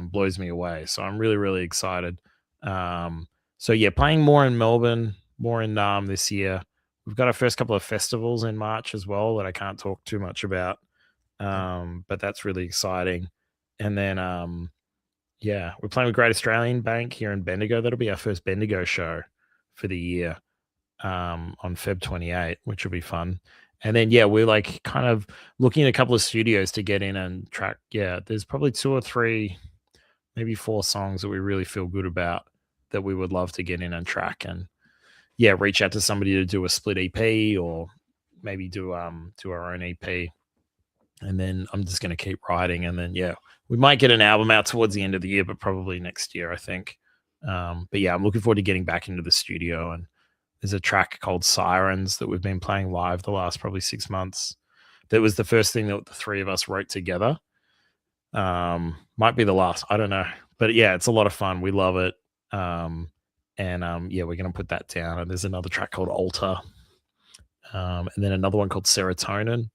Blows me away. So I'm really, really excited. Playing more in Melbourne, more in NAMM this year. We've got our first couple of festivals in March as well that I can't talk too much about. But that's really exciting. And then, we're playing with Great Australian Bank here in Bendigo. That'll be our first Bendigo show for the year on Feb 28, which will be fun. And then, we're like kind of looking at a couple of studios to get in and track. Yeah, there's probably 2 or 3, maybe 4 songs that we really feel good about that we would love to get in and track and, reach out to somebody to do a split EP or maybe do our own EP. And then I'm just going to keep writing. And then, we might get an album out towards the end of the year, but probably next year, I think. I'm looking forward to getting back into the studio. And there's a track called Sirens that we've been playing live the last probably 6 months. That was the first thing that the 3 of us wrote together. Might be the last. I don't know. But it's a lot of fun. We love it. We're going to put that down. And there's another track called Alter. And then another one called Serotonin.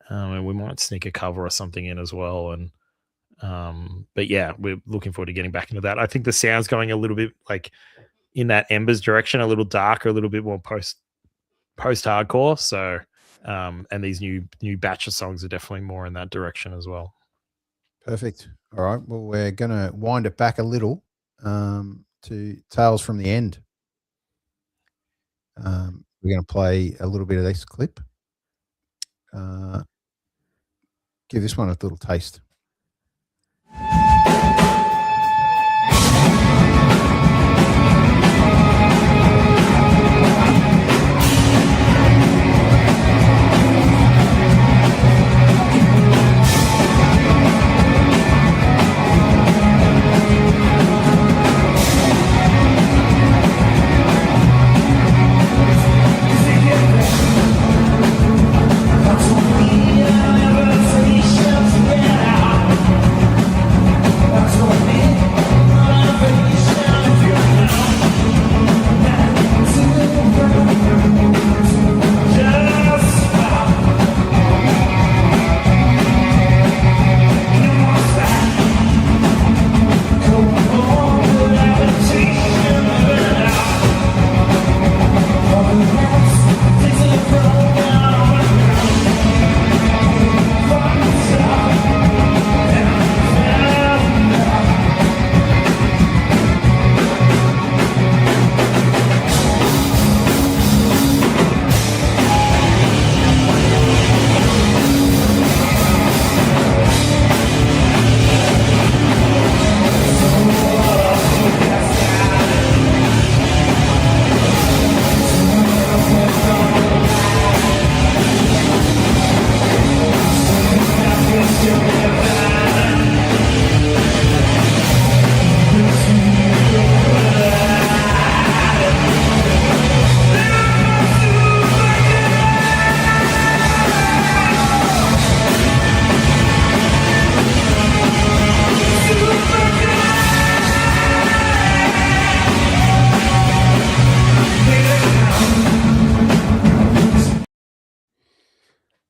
And we might sneak a cover or something in as well. And we're looking forward to getting back into that. I think the sound's going a little bit like in that Embers direction, a little darker, a little bit more post-hardcore. So And these new batch of songs are definitely more in that direction as well. Perfect. All right. Well, we're going to wind it back a little to Tales from the End. We're going to play a little bit of this clip. Give this one a little taste.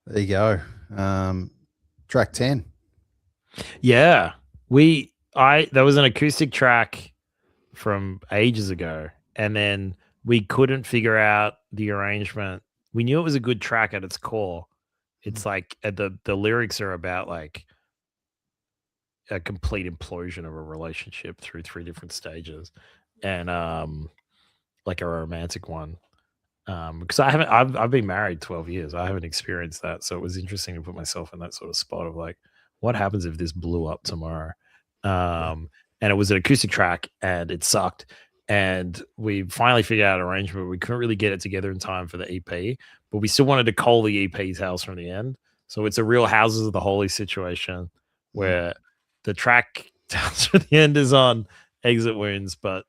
There you go. Track 10. Yeah. There was an acoustic track from ages ago, and then we couldn't figure out the arrangement. We knew it was a good track at its core. It's like the lyrics are about like a complete implosion of a relationship through 3 different stages, and like a romantic one. Because I've been married 12 years. I haven't experienced that, so it was interesting to put myself in that sort of spot of like, what happens if this blew up tomorrow? And it was an acoustic track, and it sucked. And we finally figured out an arrangement. We couldn't really get it together in time for the EP, but we still wanted to call the EP Tales from the End. So it's a real Houses of the Holy situation where the track Tales from the End is on Exit Wounds, but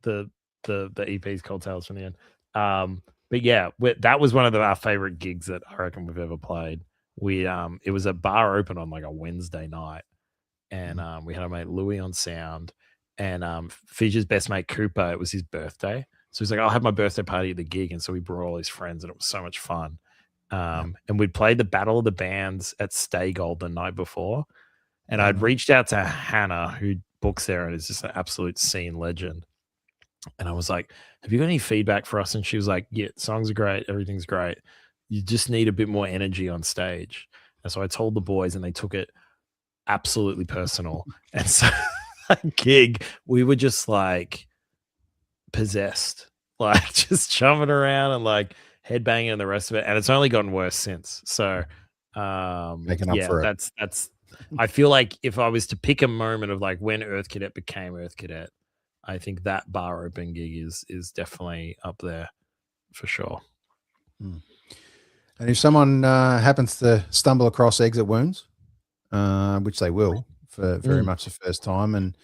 the EP is called Tales from the End. But yeah, that was one of our favorite gigs that I reckon we've ever played. It was a bar open on like a Wednesday night, and we had our mate Louis on sound, and Fidge's best mate Cooper. It was his birthday, so he's like, "I'll have my birthday party at the gig," and so we brought all his friends, and it was so much fun. And we'd played the Battle of the Bands at Stay Gold the night before, and I'd reached out to Hannah, who books there and is just an absolute scene legend. And I was like, have you got any feedback for us? And she was like, yeah, songs are great. Everything's great. You just need a bit more energy on stage. And so I told the boys, and they took it absolutely personal. And so that gig, we were just like possessed, like just jumping around and like headbanging and the rest of it. And it's only gotten worse since. So Making up for it. That's I feel like if I was to pick a moment of like when Earth Cadet became Earth Cadet, I think that bar open gig is definitely up there for sure. And if someone happens to stumble across Exit Wounds, which they will for very much the first time, and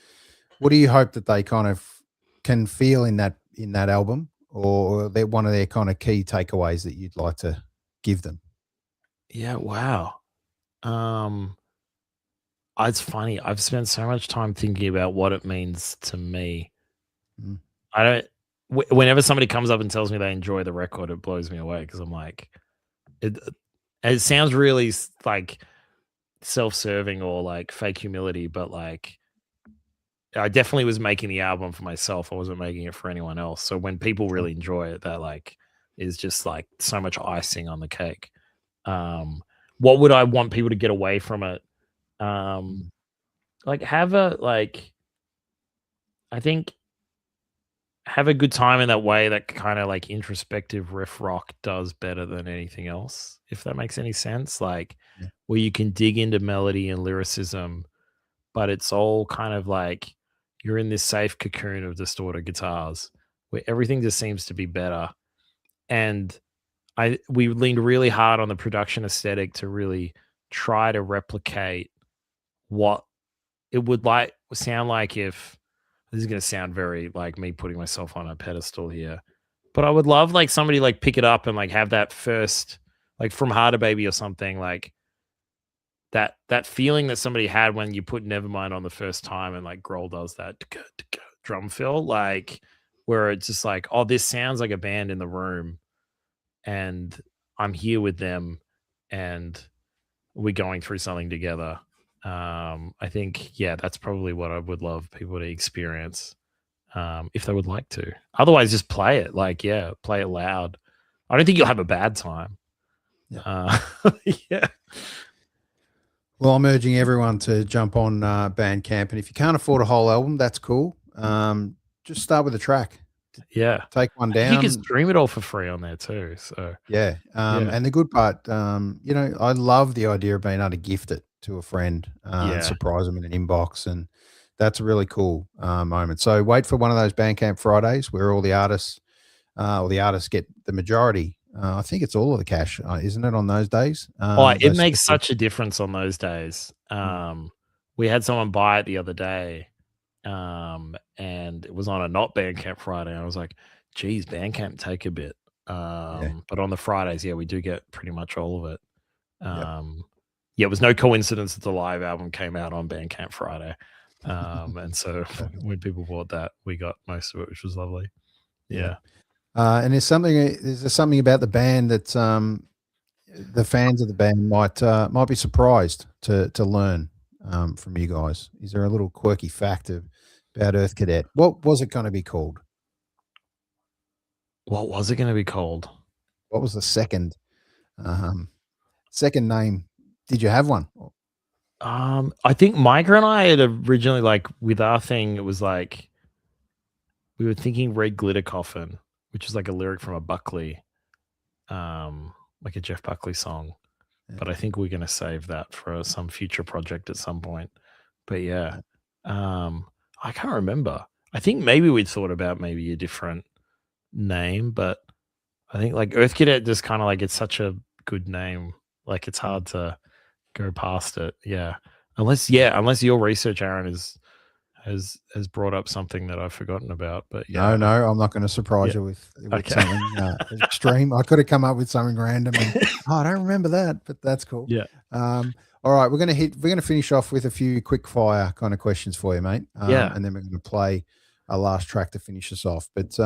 what do you hope that they kind of can feel in that album, or they're one of their kind of key takeaways that you'd like to give them? Yeah, wow. It's funny. I've spent so much time thinking about what it means to me. Whenever somebody comes up and tells me they enjoy the record, it blows me away because I'm like, it sounds really like self-serving or like fake humility, but like I definitely was making the album for myself. I wasn't making it for anyone else. So when people really enjoy it, that like is just like so much icing on the cake. What would I want people to get away from it? Like have a I think have a good time in that way that kind of like introspective riff rock does better than anything else, if that makes any sense. Like where you can dig into melody and lyricism, but it's all kind of like you're in this safe cocoon of distorted guitars where everything just seems to be better. And we leaned really hard on the production aesthetic to really try to replicate what it would sound like if this is going to sound very like me putting myself on a pedestal here, but I would love like somebody like pick it up and like have that first, like from Harder Baby or something, like that feeling that somebody had when you put Nevermind on the first time and like Grohl does that drum fill, like where it's just like, oh, this sounds like a band in the room and I'm here with them and we're going through something together. I think, that's probably what I would love people to experience, if they would like to. Otherwise, just play it. Like, play it loud. I don't think you'll have a bad time. Yeah. Well, I'm urging everyone to jump on Bandcamp, and if you can't afford a whole album, that's cool. Just start with a track. Yeah, take one down. You can stream it all for free on there too. So and the good part, I love the idea of being able to gift it to a friend, and surprise them in an inbox, and that's a really cool moment. So wait for one of those Bandcamp Fridays where all the artists get the majority. I think it's all of the cash, isn't it, on those days? It makes such a difference on those days. We had someone buy it the other day, and it was on a not Bandcamp Friday. And I was like, geez, Bandcamp take a bit. But on the Fridays, we do get pretty much all of it. It was no coincidence that the live album came out on Bandcamp Friday. And so when people bought that, we got most of it, which was lovely. Yeah. And there's something about the band that the fans of the band might be surprised to learn from you guys. Is there a little quirky fact about Earth Cadet? What was it going to be called? What was it going to be called? What was the second name? Did you have one? I think Micah and I had originally, like, with our thing, it was like we were thinking Red Glitter Coffin, which is like a lyric from a Buckley, like a Jeff Buckley song. But I think we're going to save that for some future project at some point. But I can't remember. I think maybe we'd thought about maybe a different name, but I think like Earth Cadet just kind of like, it's such a good name. Like it's hard to go past it. Yeah. Unless your research, Aaron, has brought up something that I've forgotten about. But no, I'm not going to surprise you with something extreme. I could have come up with something random and I don't remember that, but that's cool. Yeah. All right, we're going to finish off with a few quick fire kind of questions for you, mate. And then we're going to play a last track to finish us off. But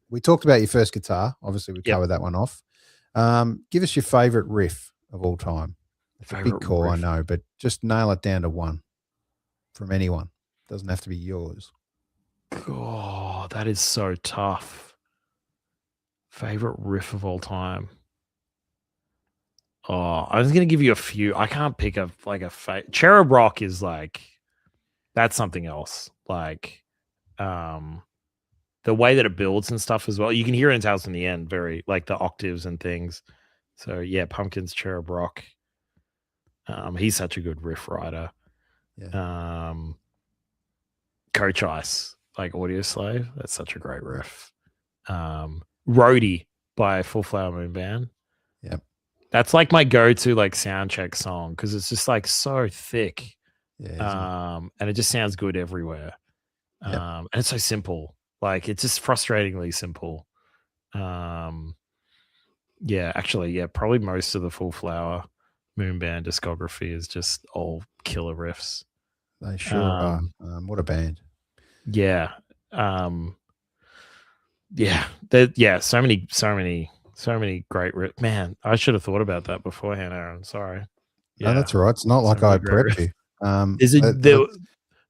we talked about your first guitar. Obviously, we covered that one off. Give us your favorite riff of all time. It's a big call, I know, but just nail it down to one from anyone. Doesn't have to be yours. Oh, that is so tough. Favorite riff of all time. Oh, I was going to give you a few. I can't pick a Cherub Rock is like, that's something else. Like, the way that it builds and stuff as well. You can hear it in Tales from the End, very like the octaves and things. So yeah, Pumpkin's Cherub Rock. He's such a good riff writer. Yeah. Coach Ice, like Audio Slave. That's such a great riff. Roadie by Full Flower Moon Band. Yep. That's like my go-to like sound check song because it's just like so thick. Yeah. And it just sounds good everywhere. And it's so simple. Like it's just frustratingly simple. Probably most of the Full Flower Moon Band discography is just all killer riffs. They sure are. What a band. Yeah. So many great riffs. Man, I should have thought about that beforehand, Aaron. Sorry. Yeah, no, that's all right. It's not like I prepped you. Is it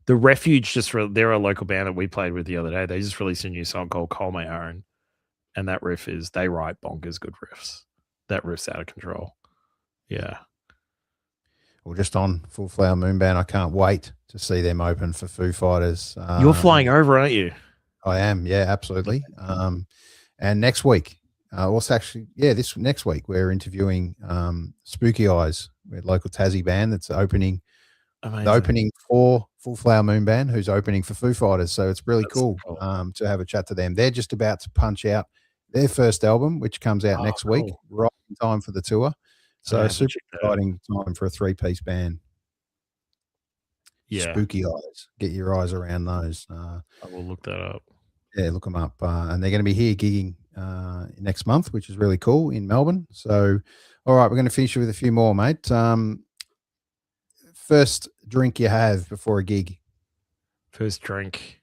the Refuge? They're a local band that we played with the other day. They just released a new song called "Call My Aaron," and that riff is, they write bonkers good riffs. That riff's out of control. Yeah. Well, just on Full Flower Moon Band, I can't wait to see them open for Foo Fighters. You're flying over, aren't you? I am, yeah, absolutely. And next week, this next week we're interviewing Spooky Eyes, we're a local Tassie band that's opening. Amazing. The opening for Full Flower Moon Band, who's opening for Foo Fighters. So it's really That's cool, cool. to have a chat to them. They're just about to punch out their first album, which comes out next week, right in time for the tour. So super exciting time for a 3-piece band. Yeah. Spooky Eyes. Get your eyes around those. I will look that up. Yeah, look them up. And they're going to be here gigging next month, which is really cool, in Melbourne. So, all right, we're going to finish with a few more, mate. First drink you have before a gig? First drink.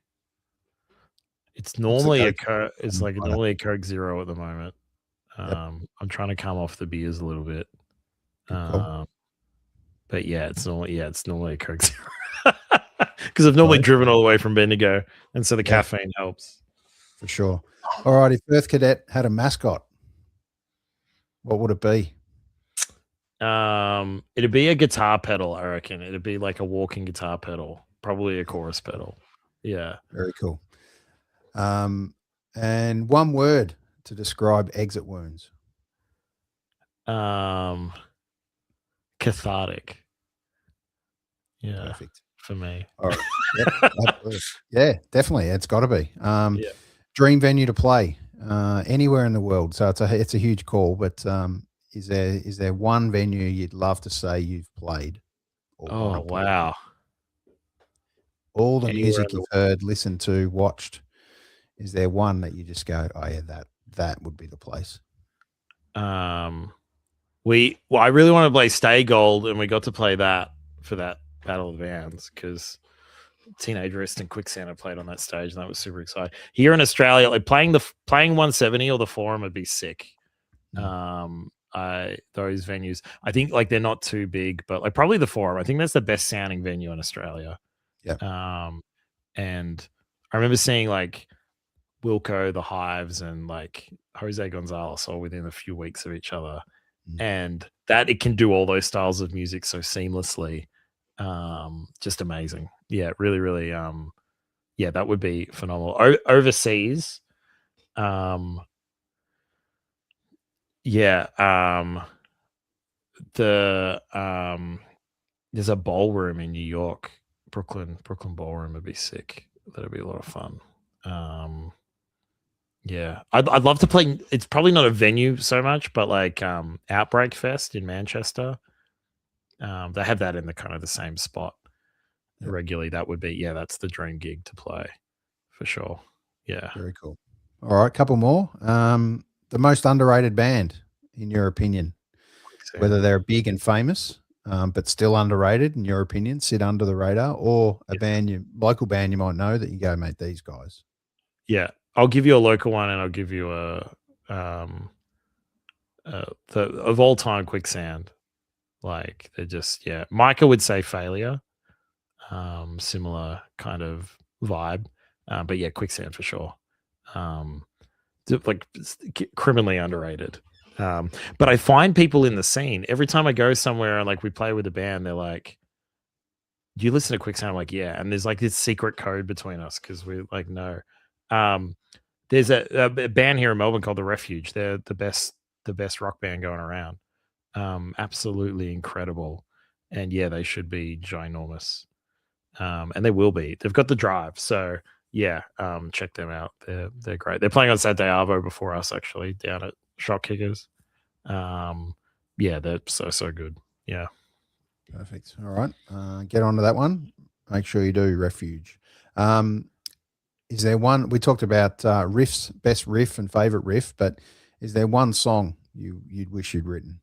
It's normally normally a Coke Zero at the moment. I'm trying to come off the beers a little bit. Cool. But yeah, it's normally a Coke Zero. Because I've normally driven all the way from Bendigo, and so the caffeine helps. For sure. All right, if Earth Cadet had a mascot, what would it be? It'd be a guitar pedal, I reckon. It'd be like a walking guitar pedal, probably a chorus pedal. Yeah. Very cool. And one word to describe Exit Wounds. Cathartic. Yeah. Perfect. For me. All right. Yep, yeah, definitely. It's got to be. Dream venue to play anywhere in the world. So it's a huge call, but is there one venue you'd love to say you've played? Oh, wow. All the music you've heard, listened to, watched. Is there one that you just go, oh yeah, that would be the place? I really want to play Stay Gold, and we got to play that for that Battle of the Bands because Teenage Wrist and Quicksand have played on that stage, and that was super exciting. Here in Australia, like playing 170 or the Forum would be sick. Those venues, I think, like they're not too big, but like probably the Forum. I think that's the best sounding venue in Australia. Yeah. And I remember seeing like Wilco, the Hives, and like Jose Gonzalez all within a few weeks of each other, and that it can do all those styles of music so seamlessly. Just amazing. Yeah, really, really. Yeah, that would be phenomenal. Overseas, there's a ballroom in New York, Brooklyn Ballroom would be sick. That'd be a lot of fun. Yeah, I'd love to play. It's probably not a venue so much, but like Outbreak Fest in Manchester. They have that in the kind of the same spot regularly. That would be, that's the dream gig to play for sure. Yeah. Very cool. All right, couple more. The most underrated band, in your opinion, whether they're big and famous, but still underrated, in your opinion, sit under the radar, or a local band you might know that you go, mate, these guys. Yeah. I'll give you a local one, and I'll give you of all time Quicksand. Like they're just, Micah would say Failure, similar kind of vibe, but Quicksand for sure. Like criminally underrated. But I find people in the scene every time I go somewhere and like we play with a band, they're like, "Do you listen to Quicksand?" I'm like, "Yeah." And there's like this secret code between us because we like know. There's a band here in Melbourne called The Refuge. They're the best rock band going around. Absolutely incredible, and they should be ginormous, and they will be. They've got the drive, so check them out. They're great. They're playing on Saturday Arvo before us, actually, down at Shot Kickers. They're so good. Yeah, perfect. All right, get onto that one. Make sure you do Refuge. Is there one, we talked about riffs, best riff and favorite riff, but is there one song you'd wish you'd written?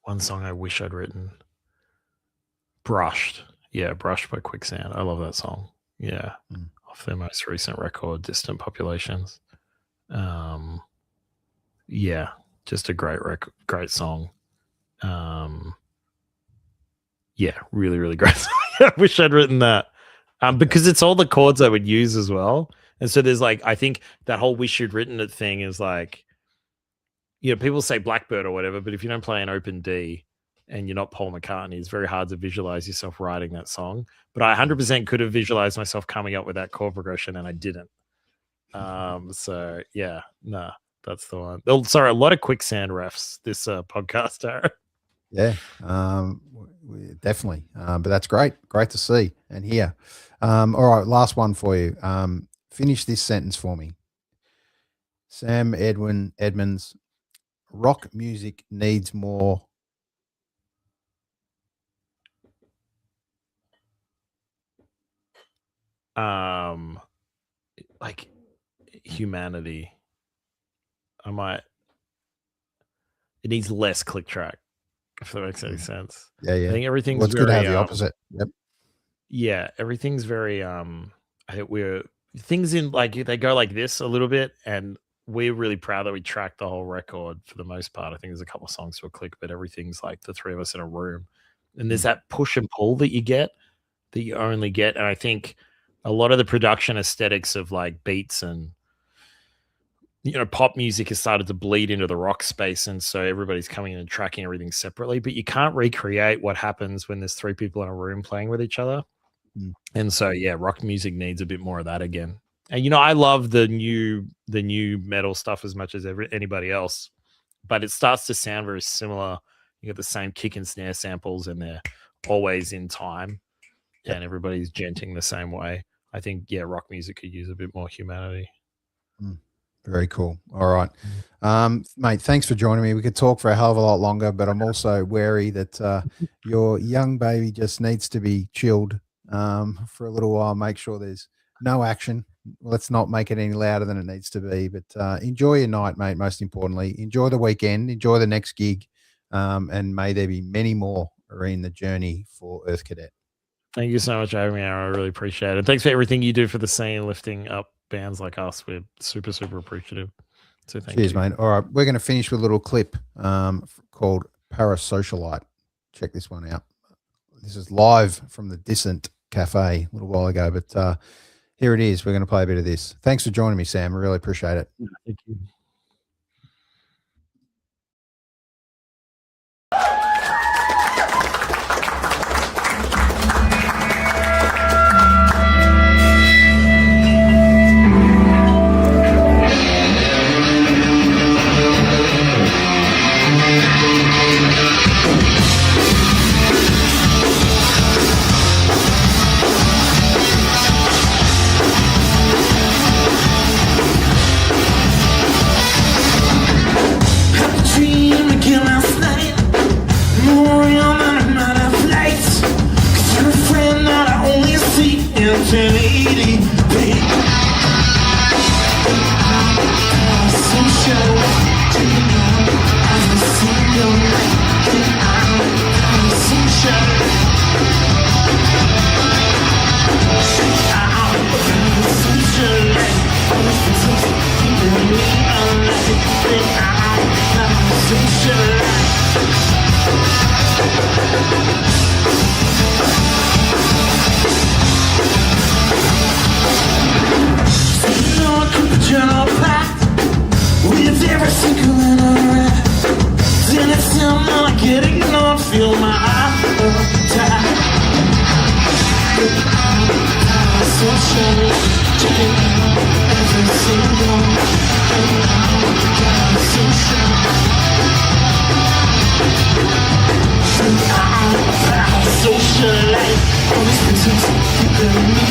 One song I wish I'd written. Brushed. Yeah, Brushed by Quicksand. I love that song. Yeah. Off their most recent record, Distant Populations. Just a great song. Really, really great song. I wish I'd written that. Because it's all the chords I would use as well. And so there's like, I think that whole "wish you'd written it" thing is like, people say Blackbird or whatever, but if you don't play an open D and you're not Paul McCartney, it's very hard to visualize yourself writing that song. But I 100% could have visualized myself coming up with that chord progression, and I didn't. So yeah, no, that's the one. Oh, sorry, a lot of quicksand refs this podcast, Aaron. Yeah, definitely. But that's great to see and hear. All right, last one for you. Finish this sentence for me. Sam Edmonds, rock music needs more. Like humanity. It needs less click track, if that makes any sense. Yeah. I think everything's Well, it's good to have the opposite. Yep. Yeah, everything's very I think things in like they go like this a little bit, and we're really proud that we tracked the whole record for the most part. I think there's a couple of songs to a click, but everything's like the three of us in a room. And there's that push and pull that you only get. And I think a lot of the production aesthetics of like beats and pop music has started to bleed into the rock space, and so everybody's coming in and tracking everything separately. But you can't recreate what happens when there's three people in a room playing with each other. And so yeah, rock music needs a bit more of that again. And I love the new metal stuff as much as anybody else, but it starts to sound very similar. You got the same kick and snare samples, and they're always in time, and everybody's genting the same way. I think rock music could use a bit more humanity. Very cool. All right. Mate, thanks for joining me. We could talk for a hell of a lot longer, but I'm also wary that your young baby just needs to be chilled for a little while. Make sure there's no action. Let's not make it any louder than it needs to be, but enjoy your night, mate. Most importantly, enjoy the weekend, enjoy the next gig, and may there be many more in the journey for Earth Cadet. Thank you so much for having me, Aaron. I really appreciate it. Thanks for everything you do for the scene, lifting up bands like us. We're super, super appreciative. So thank you. Cheers, mate. All right, we're going to finish with a little clip called Parasocialite. Check this one out. This is live from the Dissent Cafe a little while ago, but here it is. We're going to play a bit of this. Thanks for joining me, Sam. I really appreciate it. Thank you. Socialite, always been keeping me